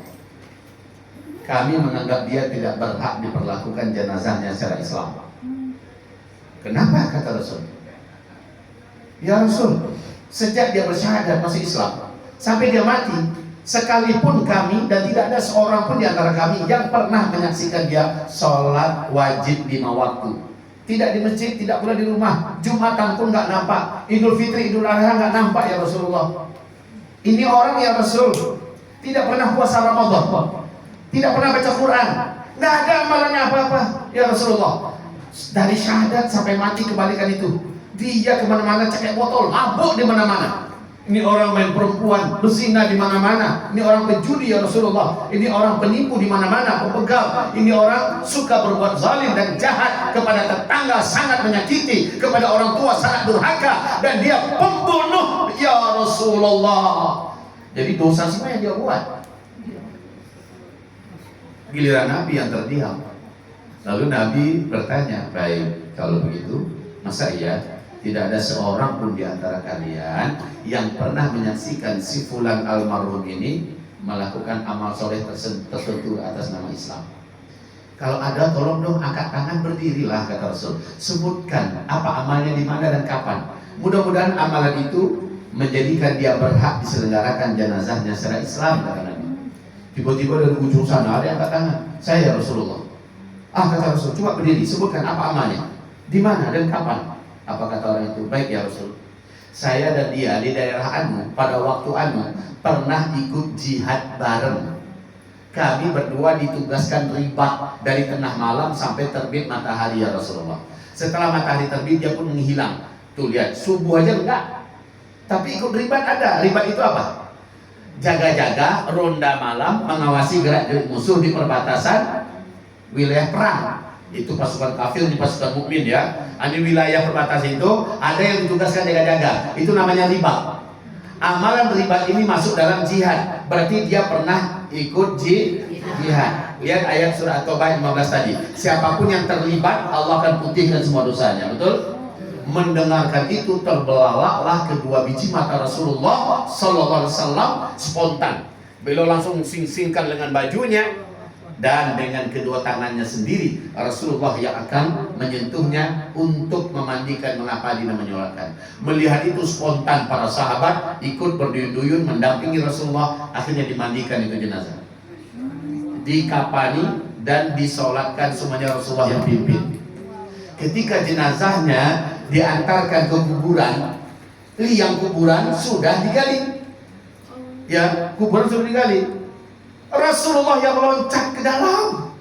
[SPEAKER 1] kami menganggap dia tidak berhak diperlakukan jenazahnya secara Islam. Kenapa? Kata Rasul. Ya Rasul, sejak dia bersyahadat masuk Islam sampai dia mati, sekalipun kami dan tidak ada seorang pun di antara kami yang pernah menyaksikan dia sholat wajib 5 waktu. Tidak di masjid, tidak pula di rumah. Jumatan pun nggak nampak. Idul Fitri, Idul Adha nggak nampak ya Rasulullah. Ini orang ya Rasul tidak pernah puasa Ramadan, tidak pernah baca Quran, nggak ada amalannya apa-apa ya Rasulullah. Dari syahadat sampai mati kebalikan itu. Dia kemana-mana cekek botol, mabuk di mana-mana. Ini orang main perempuan, berzina di mana-mana. Ini orang penjudi ya Rasulullah. Ini orang penipu di mana-mana, pembegal. Ini orang suka berbuat zalim dan jahat kepada tetangga, sangat menyakiti, kepada orang tua sangat durhaka, dan dia pembunuh ya Rasulullah. Jadi dosa semua yang dia buat. Giliran Nabi yang terdiam. Lalu Nabi bertanya, baik, kalau begitu, masa iya tidak ada seorang pun di antara kalian yang pernah menyaksikan si fulan almarhum ini melakukan amal soleh tertentu atas nama Islam? Kalau ada, tolong dong angkat tangan, berdirilah, kata Rasul. Sebutkan apa amalnya, di mana dan kapan. Mudah-mudahan amalan itu menjadikan dia berhak diselenggarakan jenazahnya secara Islam, kata Nabi. Tiba-tiba dari ujung sana ada yang angkat tangan, saya Rasulullah. Kata Rasul, coba berdiri, sebutkan apa amalnya, di mana dan kapan. Apa kata orang itu? Baik ya Rasul, saya dan dia di daerah Anu pada waktu Anu pernah ikut jihad bareng. kami berdua ditugaskan ribat dari tengah malam sampai terbit matahari ya Rasulullah. Setelah matahari terbit dia pun menghilang. Tuh lihat, subuh aja enggak. Tapi ikut ribat ada. Ribat itu apa? Jaga-jaga, ronda malam, mengawasi gerak-gerik musuh di perbatasan wilayah perang. Itu pasukan kafir di pasukan mukmin ya. Di wilayah perbatasan itu ada yang ditugaskan jaga-jaga. Itu namanya ribat. Amalan ribat ini masuk dalam jihad. Berarti dia pernah ikut jihad. Lihat ayat surah At-Taubah 15 tadi. Siapapun yang terlibat, Allah akan putihkan semua dosanya. Betul? Mendengarkan itu terbelalaklah kedua biji mata Rasulullah Sallallahu Alaihi Wasallam spontan. Beliau langsung sing-singkan dengan bajunya dan dengan kedua tangannya sendiri Rasulullah yang akan menyentuhnya untuk memandikan, mengapali dan menyolatkan. Melihat itu spontan para sahabat ikut berduyun-duyun mendampingi Rasulullah, akhirnya dimandikan itu jenazah, dikapani dan disolatkan semuanya Rasulullah yang pimpin. Ketika jenazahnya diantarkan ke kuburan, liang kuburan sudah digali. Ya, kuburan sudah digali. Rasulullah yang loncat ke dalam.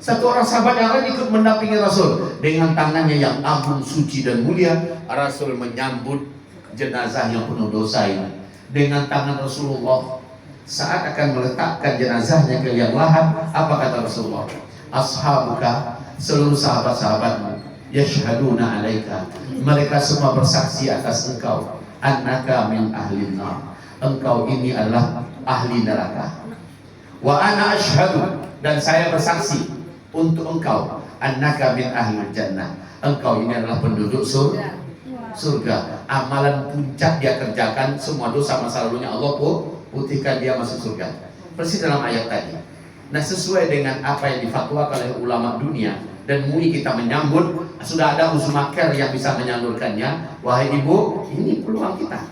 [SPEAKER 1] Satu orang sahabat yang lain ikut mendampingi Rasul. Dengan tangannya yang agung, suci dan mulia, Rasul menyambut jenazah yang penuh dosa ini. Dengan tangan Rasulullah, saat akan meletakkan jenazahnya ke liang lahat, apa kata Rasulullah? Ashabuka, seluruh sahabat-sahabatmu, yashhaduna alaika, mereka semua bersaksi atas engkau, annaka min ahli nar, engkau ini adalah ahli neraka. Wa ana ashhadu, dan saya bersaksi untuk engkau, annaka min ahli jannah, engkau ini adalah penduduk surga. Amalan puncak dia kerjakan, semua dosa masa lalunya Allah putihkan, dia masuk surga. Persis dalam ayat tadi. Nah, sesuai dengan apa yang difatwakan oleh ulama dunia, dan MUI kita menyambut, sudah ada uzmaker yang bisa menyalurkannya. Wahai ibu, ini peluang kita.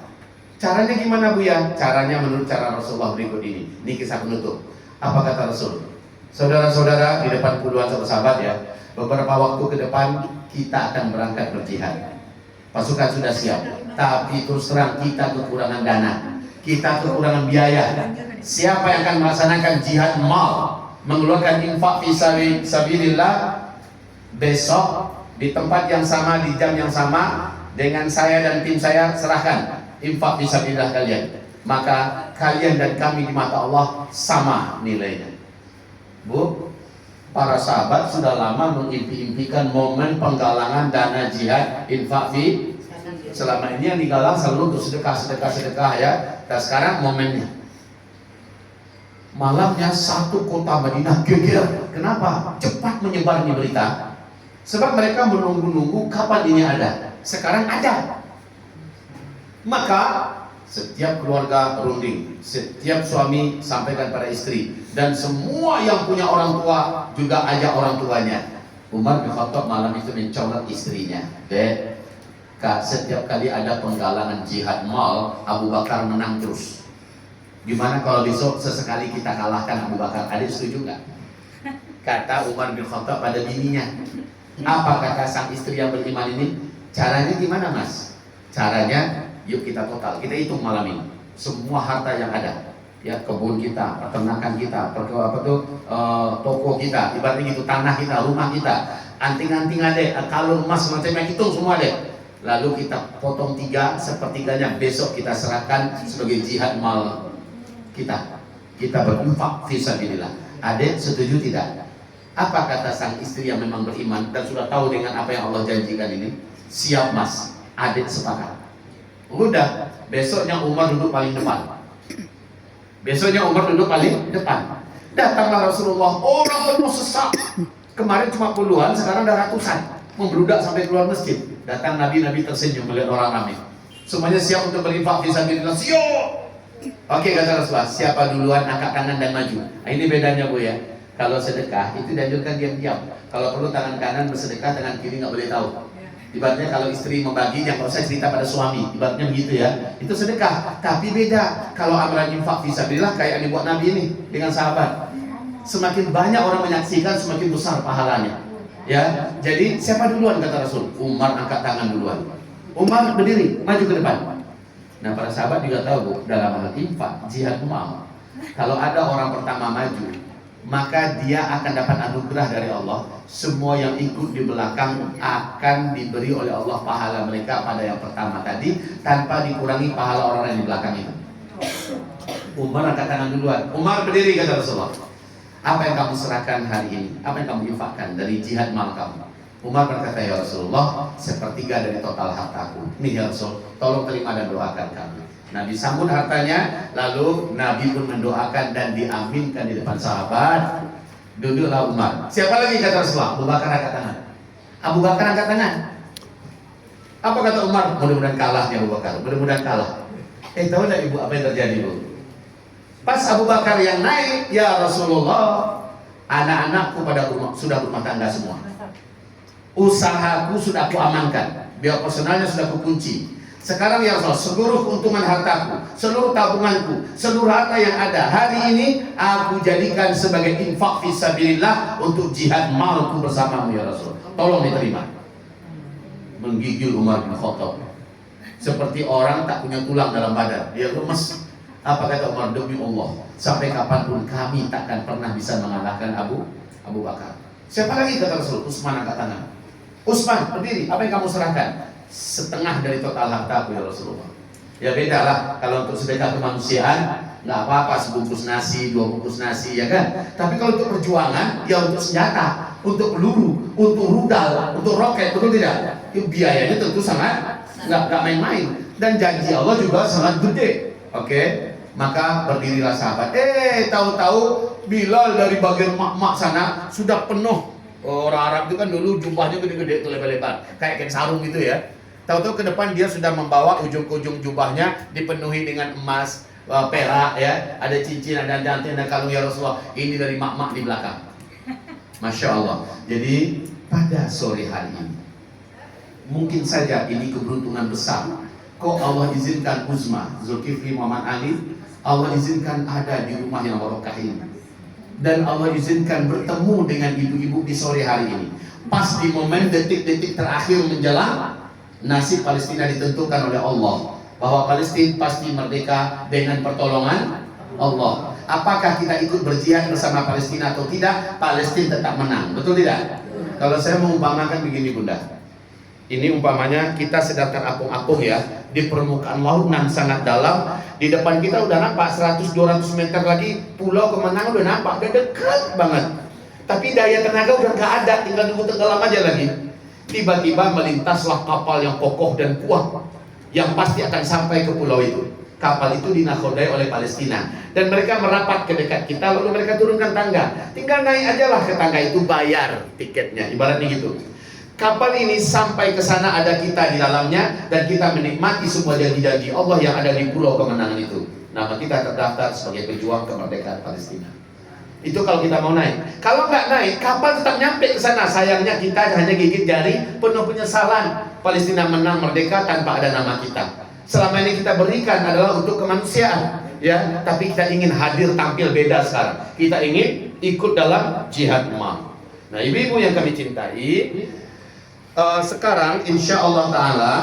[SPEAKER 1] Caranya gimana Bu ya? Caranya menurut cara Rasulullah berikut ini. Ini kisah penutup. Apa kata Rasul? Saudara-saudara, di depan puluhan sahabat ya, beberapa waktu ke depan kita akan berangkat berjihad. Pasukan sudah siap, tapi terus terang kita kekurangan dana, kita kekurangan biaya. Siapa yang akan melaksanakan jihad mal, mengeluarkan infak fi sabilillah besok di tempat yang sama, di jam yang sama, dengan saya dan tim saya serahkan infak fi sabilillah kalian, maka kalian dan kami di mata Allah sama nilainya. Bu, para sahabat sudah lama mengimpi-impikan momen penggalangan dana jihad infak fi. Selama ini yang digalang selalu untuk sedekah ya. Dan sekarang momennya. Malamnya satu kota Madinah geger. Kenapa? Cepat menyebar nih berita. Sebab mereka menunggu-nunggu kapan ini ada. Sekarang ada. Maka setiap keluarga runding, setiap suami sampaikan pada istri, dan semua yang punya orang tua juga ajak orang tuanya. Umar bin Khattab malam itu mencolok istrinya. Kak, setiap kali ada penggalangan jihad mal, Abu Bakar menang terus. Gimana kalau besok sesekali kita kalahkan Abu Bakar? Adik setuju nggak? Kata Umar bin Khattab pada bininya. Apa kata sang istri yang beriman ini? Caranya gimana Mas? Caranya, yuk kita total, kita hitung malam ini semua harta yang ada, ya, kebun kita, peternakan kita, toko kita, ibaratnya gitu, tanah kita, rumah kita, anting-anting ada, kalung emas macamnya, hitung semua deh. Lalu kita potong 3, sepertiganya besok kita serahkan sebagai jihad mal kita. Kita berinfak fisabilillah. Adik setuju tidak? Apa kata sang istri yang memang beriman dan sudah tahu dengan apa yang Allah janjikan ini? Siap Mas, adik sepakat. Udah, besoknya Umar duduk paling depan. Datanglah Rasulullah, orang penuh sesak. Kemarin cuma puluhan, sekarang udah ratusan, membludak sampai keluar masjid. Datang Nabi tersenyum melihat orang ramai. Semuanya siap untuk berinfak fisabilillah. Siap. Oke, kata Rasulullah, siapa duluan angkat tangan dan maju. Nah, ini bedanya Bu ya. Kalau sedekah itu dianjurkan diam-diam. Kalau perlu tangan kanan bersedekah, tangan kiri nggak boleh tahu. Ibaratnya kalau istri membagi, jangan usah cerita pada suami. Ibaratnya begitu ya. Itu sedekah. Tapi beda kalau amalan infak fisabilillah kayak yang dibuat Nabi ini dengan sahabat. Semakin banyak orang menyaksikan, semakin besar pahalanya. Ya, jadi siapa duluan kata Rasul? Umar angkat tangan duluan. Umar berdiri, maju ke depan. Nah, para sahabat juga tahu Bu, dalam hal infak, jihad mal, Kalau ada orang pertama maju, maka dia akan dapat anugerah dari Allah. Semua yang ikut di belakang akan diberi oleh Allah pahala mereka pada yang pertama tadi, tanpa dikurangi pahala orang yang di belakang itu. Umar angkat tangan duluan. Umar berdiri, kata Rasulullah. Apa yang kamu serahkan hari ini? Apa yang kamu infakkan dari jihad mal kamu? Umar berkata, ya Rasulullah, sepertiga dari total hartaku. Nih ya Rasul, tolong terima dan doakan kami. Nabi sambut hartanya, lalu Nabi pun mendoakan dan diaminkan di depan sahabat. Duduklah Umar. Siapa lagi, kata Rasulullah? Abu Bakar angkat tangan. Abu Bakar angkat tangan. Apa kata Umar? Mudah-mudahan kalah nih Abu Bakar. Mudah-mudahan kalah. Tahu tidak ibu apa yang terjadi, Bu? Pas Abu Bakar yang naik, ya Rasulullah, anak-anakku pada sudah rumah tangga semua. Usahaku sudah aku amankan, biaya personalnya sudah aku kunci. Sekarang ya Rasul, seluruh keuntungan hartaku, seluruh tabunganku, seluruh harta yang ada hari ini aku jadikan sebagai infak fisabilillah untuk jihad malku bersamamu ya Rasul. Tolong diterima. Menggigil Umar bin Khattab. Seperti orang tak punya tulang dalam badan, dia lemes. Apa kata Umar? Demi Allah, sampai kapanpun kami takkan pernah bisa mengalahkan Abu Bakar. Siapa lagi, kata Rasul? Utsman angkat tangan. Utsman berdiri. Apa yang kamu serahkan? Setengah dari total hartaku ya Rasulullah. Ya beda lah, kalau untuk sedekah kemanusiaan nggak apa-apa, sebungkus nasi, 2 bungkus nasi, ya kan. Tapi kalau untuk perjuangan, ya untuk senjata, untuk peluru, untuk rudal, untuk roket, betul tidak? Itu biayanya tentu sangat nggak main-main, dan janji Allah juga sangat gede. Oke, maka berdirilah sahabat. Tahu-tahu Bilal dari bagian mak-mak sana sudah penuh. Orang Arab itu kan dulu jubahnya gede-gede tuh, lebar-lebar, kayak kain sarung gitu ya. Tahu-tahu ke depan dia sudah membawa ujung-ujung jubahnya dipenuhi dengan emas, perak ya, ada cincin, ada jantin, dan kalung ya Rasulullah. Ini dari mak-mak di belakang. Masya Allah. Jadi pada sore hari ini, mungkin saja ini keberuntungan besar. Kok Allah izinkan Uzma, Zulkifli, Muhammad Ali, Allah izinkan ada di rumah yang barokah ini, dan Allah izinkan bertemu dengan ibu-ibu di sore hari ini, pas di momen detik-detik terakhir menjelang nasib Palestina ditentukan oleh Allah, bahwa Palestina pasti merdeka dengan pertolongan Allah. Apakah kita ikut berjihad bersama Palestina atau tidak, Palestina tetap menang, betul tidak? Kalau saya mengumpamakan begini Bunda, ini umpamanya kita sedang terapung-apung ya, di permukaan laut nan sangat dalam. Di depan kita udah nampak 100-200 meter lagi pulau kemenangan, udah nampak, udah dekat banget. Tapi daya tenaga udah nggak ada, tinggal nunggu tenggelam aja lagi. Tiba-tiba melintaslah kapal yang kokoh dan kuat, yang pasti akan sampai ke pulau itu. Kapal itu dinakodai oleh Palestina, dan mereka merapat ke dekat kita, lalu mereka turunkan tangga. Tinggal naik aja lah ke tangga itu, bayar tiketnya, ibaratnya gitu. Kapal ini sampai ke sana, ada kita di dalamnya, dan kita menikmati semua janji-janji Allah yang ada di pulau kemenangan itu. Nama kita terdaftar sebagai pejuang kemerdekaan Palestina. Itu kalau kita mau naik. Kalau nggak naik, kapal tetap nyampe ke sana. Sayangnya kita hanya gigit jari, penuh penyesalan. Palestina menang merdeka tanpa ada nama kita. Selama ini kita berikan adalah untuk kemanusiaan, ya. Tapi kita ingin hadir tampil beda sekarang. Kita ingin ikut dalam jihad mal. Nah, ibu-ibu yang kami cintai, sekarang insya Allah Ta'ala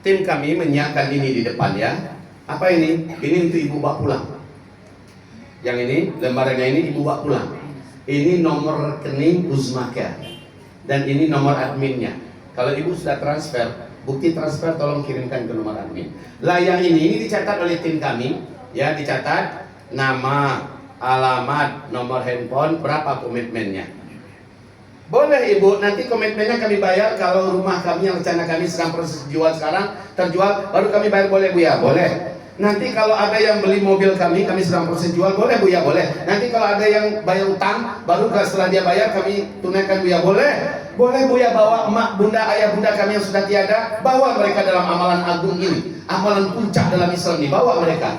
[SPEAKER 1] tim kami menyiapkan ini di depan ya. Apa ini? Ini untuk ibu bawa pulang. Yang ini, lembarannya ini ibu bawa pulang. Ini nomor rekening Uzmaka, dan ini nomor adminnya. Kalau ibu sudah transfer, bukti transfer tolong kirimkan ke nomor admin. Lah yang ini dicatat oleh tim kami, ya, dicatat nama, alamat, nomor handphone, berapa komitmennya. Boleh ibu, nanti komitmennya kami bayar kalau rumah kami yang rencana kami sedang proses jual sekarang terjual, baru kami bayar, boleh Bu ya? Boleh. Nanti kalau ada yang beli mobil kami sedang proses jual, boleh Bu ya? Boleh. Nanti kalau ada yang bayar utang, baru setelah dia bayar kami tunaikan Bu ya? Boleh. Boleh Bu ya, bawa emak, bunda, ayah, bunda kami yang sudah tiada, bawa mereka dalam amalan agung ini, amalan puncak dalam Islam ini, bawa mereka.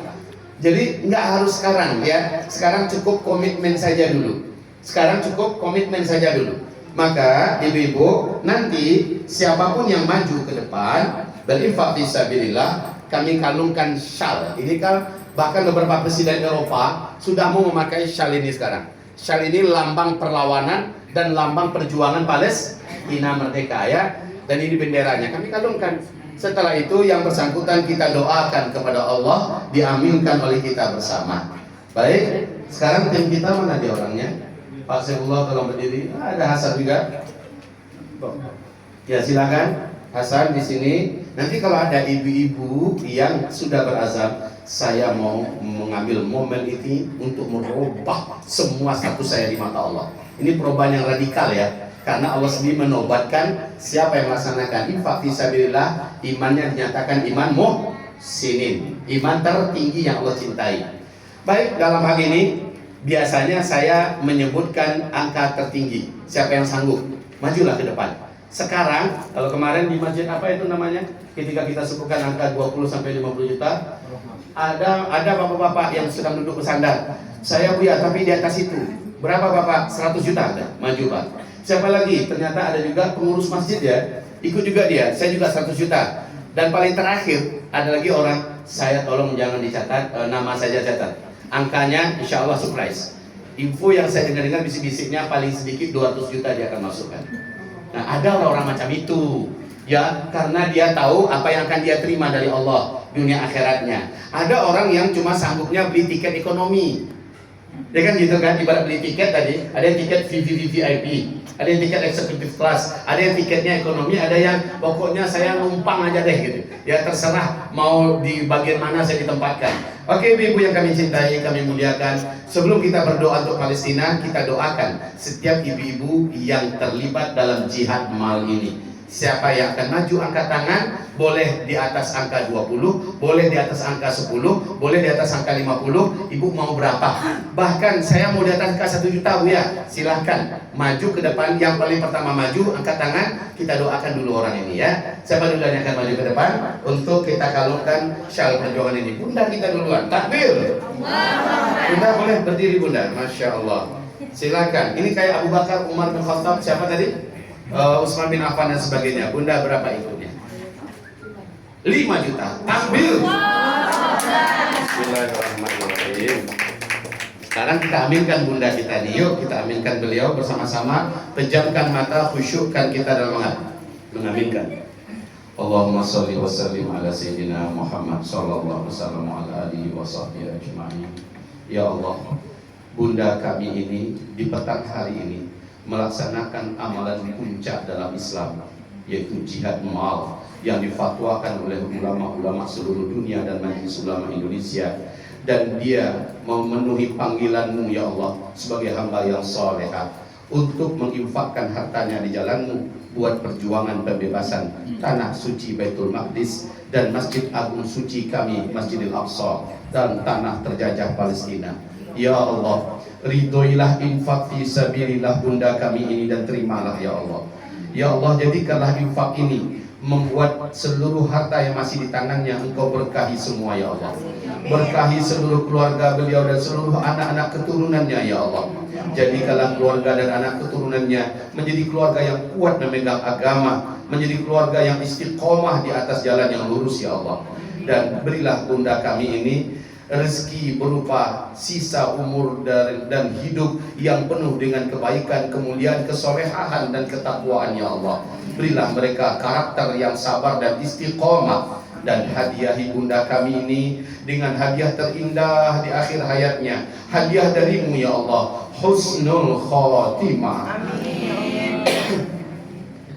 [SPEAKER 1] Jadi nggak harus sekarang ya, sekarang cukup komitmen saja dulu. Sekarang cukup komitmen saja dulu. Maka ibu-ibu, nanti siapapun yang maju ke depan berinfak fisabilillah, kami kalungkan syal. Ini kan bahkan beberapa presiden Eropa sudah mau memakai syal ini sekarang. Syal ini lambang perlawanan dan lambang perjuangan Palestina merdeka ya. Dan ini benderanya kami kalungkan. Setelah itu yang bersangkutan kita doakan kepada Allah, diaminkan oleh kita bersama. Baik, sekarang tim kita mana dia orangnya? Pak Saifullah tolong berdiri. Ada Hasan juga. Ya silakan Hasan di sini. Nanti kalau ada ibu-ibu yang sudah berazam, saya mau mengambil momen ini untuk merubah semua status saya di mata Allah. Ini perubahan yang radikal ya. Karena Allah sendiri menobatkan siapa yang melaksanakan infak fisabilillah, imannya dinyatakan iman muhsinin, iman tertinggi yang Allah cintai. Baik, dalam hal ini biasanya saya menyebutkan angka tertinggi. Siapa yang sanggup, majulah ke depan. Sekarang, kalau kemarin di masjid apa itu namanya, ketika kita sebutkan angka 20 sampai 50 juta, ada bapak-bapak yang sedang duduk bersandar. Saya buya, tapi di atas itu berapa bapak? 100 juta ada, maju pak. Siapa lagi? Ternyata ada juga pengurus masjid ya, ikut juga dia, saya juga 100 juta. Dan paling terakhir, ada lagi orang, saya tolong jangan dicatat, nama saja catat. Angkanya insya Allah surprise. Info yang saya dengar bisik-bisiknya paling sedikit 200 juta dia akan masukkan. Nah ada orang-orang macam itu, ya karena dia tahu apa yang akan dia terima dari Allah, dunia akhiratnya. Ada orang yang cuma sanggupnya beli tiket ekonomi. Ya kan gitu kan, ibarat beli tiket tadi, ada yang tiket VIP, ada yang tiket executive class, ada yang tiketnya ekonomi, ada yang pokoknya saya numpang aja deh gitu. Ya terserah mau di bagian mana saya ditempatkan. Oke ibu-ibu yang kami cintai, kami muliakan. Sebelum kita berdoa untuk Palestina, kita doakan setiap ibu-ibu yang terlibat dalam jihad mal ini. Siapa yang akan maju angkat tangan, boleh di atas angka 20, boleh di atas angka 10, boleh di atas angka 50. Ibu mau berapa? Bahkan saya mau di atas angka 1 juta Bu ya. Silahkan maju ke depan. Yang paling pertama maju angkat tangan, kita doakan dulu orang ini ya. Siapa dulu yang akan maju ke depan untuk kita kalungkan syal perjuangan ini? Bunda kita duluan. Takbir. Bunda boleh berdiri Bunda. Masya Allah. Silakan. Ini kayak Abu Bakar, Umar bin Khattab, siapa tadi? Utsman bin Affan dan sebagainya. Bunda berapa ikutnya? 5 juta. Takbir. Bismillahirrahmanirrahim. Sekarang kita aminkan bunda kita nih. Yuk kita aminkan beliau bersama-sama. Pejamkan mata, khusyukkan kita dalam mengaminkan. Allahumma sholli wa sallim ala sayyidina Muhammad sallallahu alaihi wasallam ala alihi wa sahbihi ajma'in. Ya Allah, bunda kami ini di petang hari ini melaksanakan amalan puncak dalam Islam, yaitu jihad mal yang difatwakan oleh ulama-ulama seluruh dunia dan Majelis Ulama Indonesia. Dan dia memenuhi panggilan-Mu ya Allah sebagai hamba yang salehah untuk menginfakkan hartanya di jalan-Mu buat perjuangan pembebasan tanah suci Baitul Maqdis dan Masjid Agung suci kami Masjidil Aqsa dan tanah terjajah Palestina. Ya Allah, ridhoilah infak fi sabilillah bunda kami ini dan terimalah ya Allah. Ya Allah, jadikanlah infak ini membuat seluruh harta yang masih di tangannya Engkau berkahi semua ya Allah. Berkahi seluruh keluarga beliau dan seluruh anak-anak keturunannya ya Allah. Jadikanlah keluarga dan anak keturunannya menjadi keluarga yang kuat memegang agama, menjadi keluarga yang istiqomah di atas jalan yang lurus ya Allah. Dan berilah bunda kami ini rezeki berupa sisa umur dan hidup yang penuh dengan kebaikan, kemuliaan, kesolehan dan ketakwaan ya Allah. Berilah mereka karakter yang sabar dan istiqomah. Dan hadiahi bunda kami ini dengan hadiah terindah di akhir hayatnya, hadiah darimu ya Allah, husnul khotimah. Amin.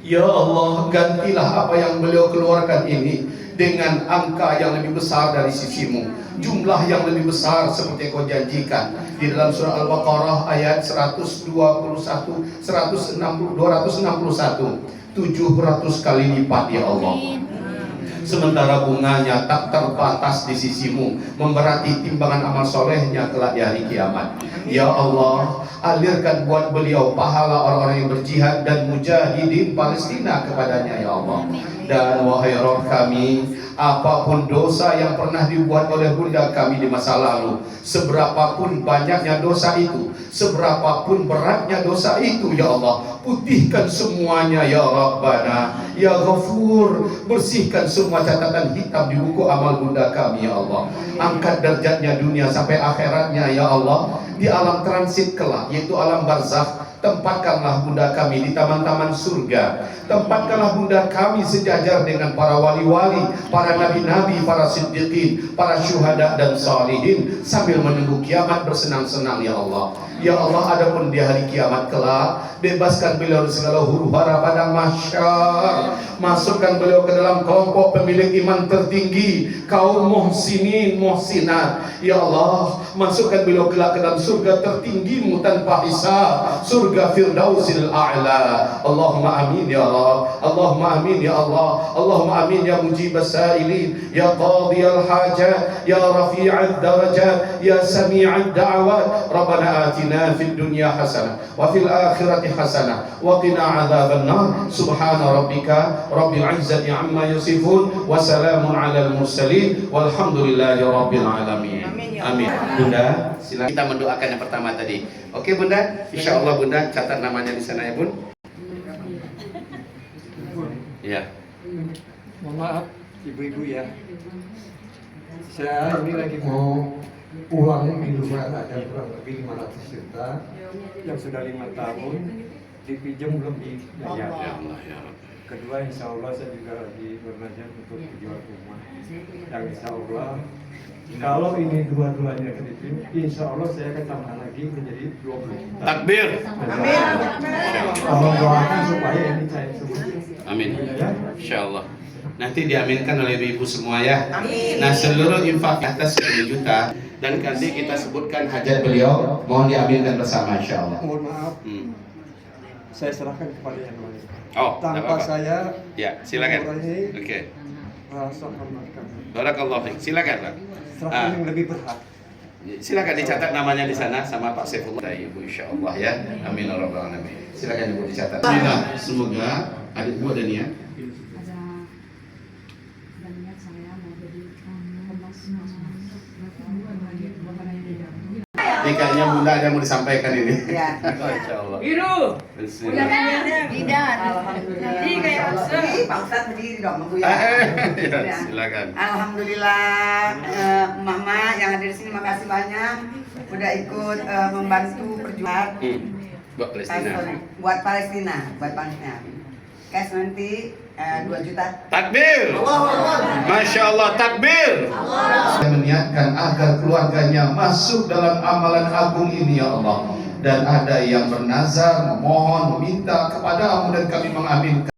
[SPEAKER 1] Ya Allah, gantilah apa yang beliau keluarkan ini dengan angka yang lebih besar dari sisimu, jumlah yang lebih besar seperti Kau janjikan di dalam surah Al-Baqarah ayat 121, 261, 700 kali lipat ya Allah. Sementara bunganya tak terbatas di sisimu, memberati timbangan amal solehnya kelak di hari kiamat. Ya Allah, alirkan buat beliau pahala orang-orang yang berjihad dan mujahidin Palestina kepadanya ya Allah. Dan wahai Rabb kami, apapun dosa yang pernah dibuat oleh bunda kami di masa lalu, seberapapun banyaknya dosa itu, seberapapun beratnya dosa itu ya Allah, putihkan semuanya ya Rabbana, ya Ghafur. Bersihkan semua catatan hitam di buku amal bunda kami ya Allah. Angkat derajatnya dunia sampai akhiratnya ya Allah. Di alam transit kelak, yaitu alam barzakh, tempatkanlah bunda kami di taman-taman surga. Tempatkanlah bunda kami sejak sejajar dengan para wali-wali, para nabi-nabi, para siddiqin, para syuhada dan salihin, sambil menunggu kiamat bersenang-senang ya Allah. Ya Allah, adapun di hari kiamat kelak, bebaskan beliau dari segala huru-hara padang mahsyar, masukkan beliau ke dalam kelompok pemilik iman tertinggi, kaum muhsinin muhsinat. Ya Allah, masukkan beliau kelak ke dalam surga tertinggimu tanpa hisab, surga Firdausil A'la. Allahumma amin ya Allah, Allahumma amin ya Allah, Allahumma amin ya mujibas sa'ilin, ya qadiyal hajat, ya rafi'ad darajat, ya sami'ad da'awat. Rabbana atina fid dunya hasanah wa fil akhirati hasanah wa qina adzaban nar. Subhana rabbika rabbil izzati amma yasifun wa salamun alal mursalin walhamdulillahi rabbil alamin. Amin. Bunda, silakan kita mendoakan yang pertama tadi. Oke Bunda, insyaallah Bunda catat namanya di sana ya Bun. Ya.
[SPEAKER 3] Mohon maaf ibu-ibu ya, saya ini lagi mau uang di luar ada kurang lebih 500 juta yang sudah 5 tahun dipinjam belum dibayar.
[SPEAKER 1] Ya Allah ya Rabb.
[SPEAKER 3] Kedua, insya Allah saya juga lagi bernajat untuk menjual rumah yang insya Allah kalau ini dua-duanya dipinjam, insya Allah saya akan tambah lagi menjadi 20 juta.
[SPEAKER 1] Takbir.
[SPEAKER 3] Amin. Allah doakan supaya ini cair semua.
[SPEAKER 1] Amin.
[SPEAKER 3] Ya.
[SPEAKER 1] Insyaallah. Nanti diaminkan oleh ibu semua ya.
[SPEAKER 2] Amin.
[SPEAKER 1] Nah, seluruh infak atas 10 juta dan nanti kita sebutkan hajat beliau, mohon diaminkan bersama insyaallah.
[SPEAKER 3] Mohon maaf,
[SPEAKER 1] Hmm.
[SPEAKER 3] saya serahkan kepada yang lain.
[SPEAKER 1] Oh, tidak
[SPEAKER 3] Tanpa
[SPEAKER 1] apa-apa.
[SPEAKER 3] saya
[SPEAKER 1] Ya, silakan.
[SPEAKER 3] mengurangi
[SPEAKER 1] Oke.
[SPEAKER 3] rasa hormat kami.
[SPEAKER 1] Barakallahu fiik. Silakan, Pak.
[SPEAKER 3] Serahkan yang lebih berhak.
[SPEAKER 1] Silakan dicatat namanya di sana sama Pak Saifullah Ibu insyaallah ya. Amin ya rabbal alamin. Silakan Ibu dicatat. Bismillah. Semoga adik Bu ada niat.
[SPEAKER 2] Ada niat saya mau jadi pemas
[SPEAKER 1] Nikahnya Bunda ada yang mau disampaikan ini.
[SPEAKER 4] Ya.
[SPEAKER 1] Oh, insyaallah.
[SPEAKER 5] Biru.
[SPEAKER 1] Bismillah.
[SPEAKER 2] Bidan.
[SPEAKER 5] Jadi kayak
[SPEAKER 4] Pak Ustadz berdiri dong, Bu ya.
[SPEAKER 1] Ya, silakan.
[SPEAKER 4] Alhamdulillah, Mama yang ada di sini makasih banyak udah ikut membantu perjuangan
[SPEAKER 1] Buat Palestina.
[SPEAKER 4] buat Palestina. Cash nanti 2 juta.
[SPEAKER 1] Takbir. Masya Allah, takbir. Saya meniatkan agar keluarganya masuk dalam amalan agung ini ya Allah. Dan ada yang bernazar, memohon, meminta kepadamu dan kami mengaminkan.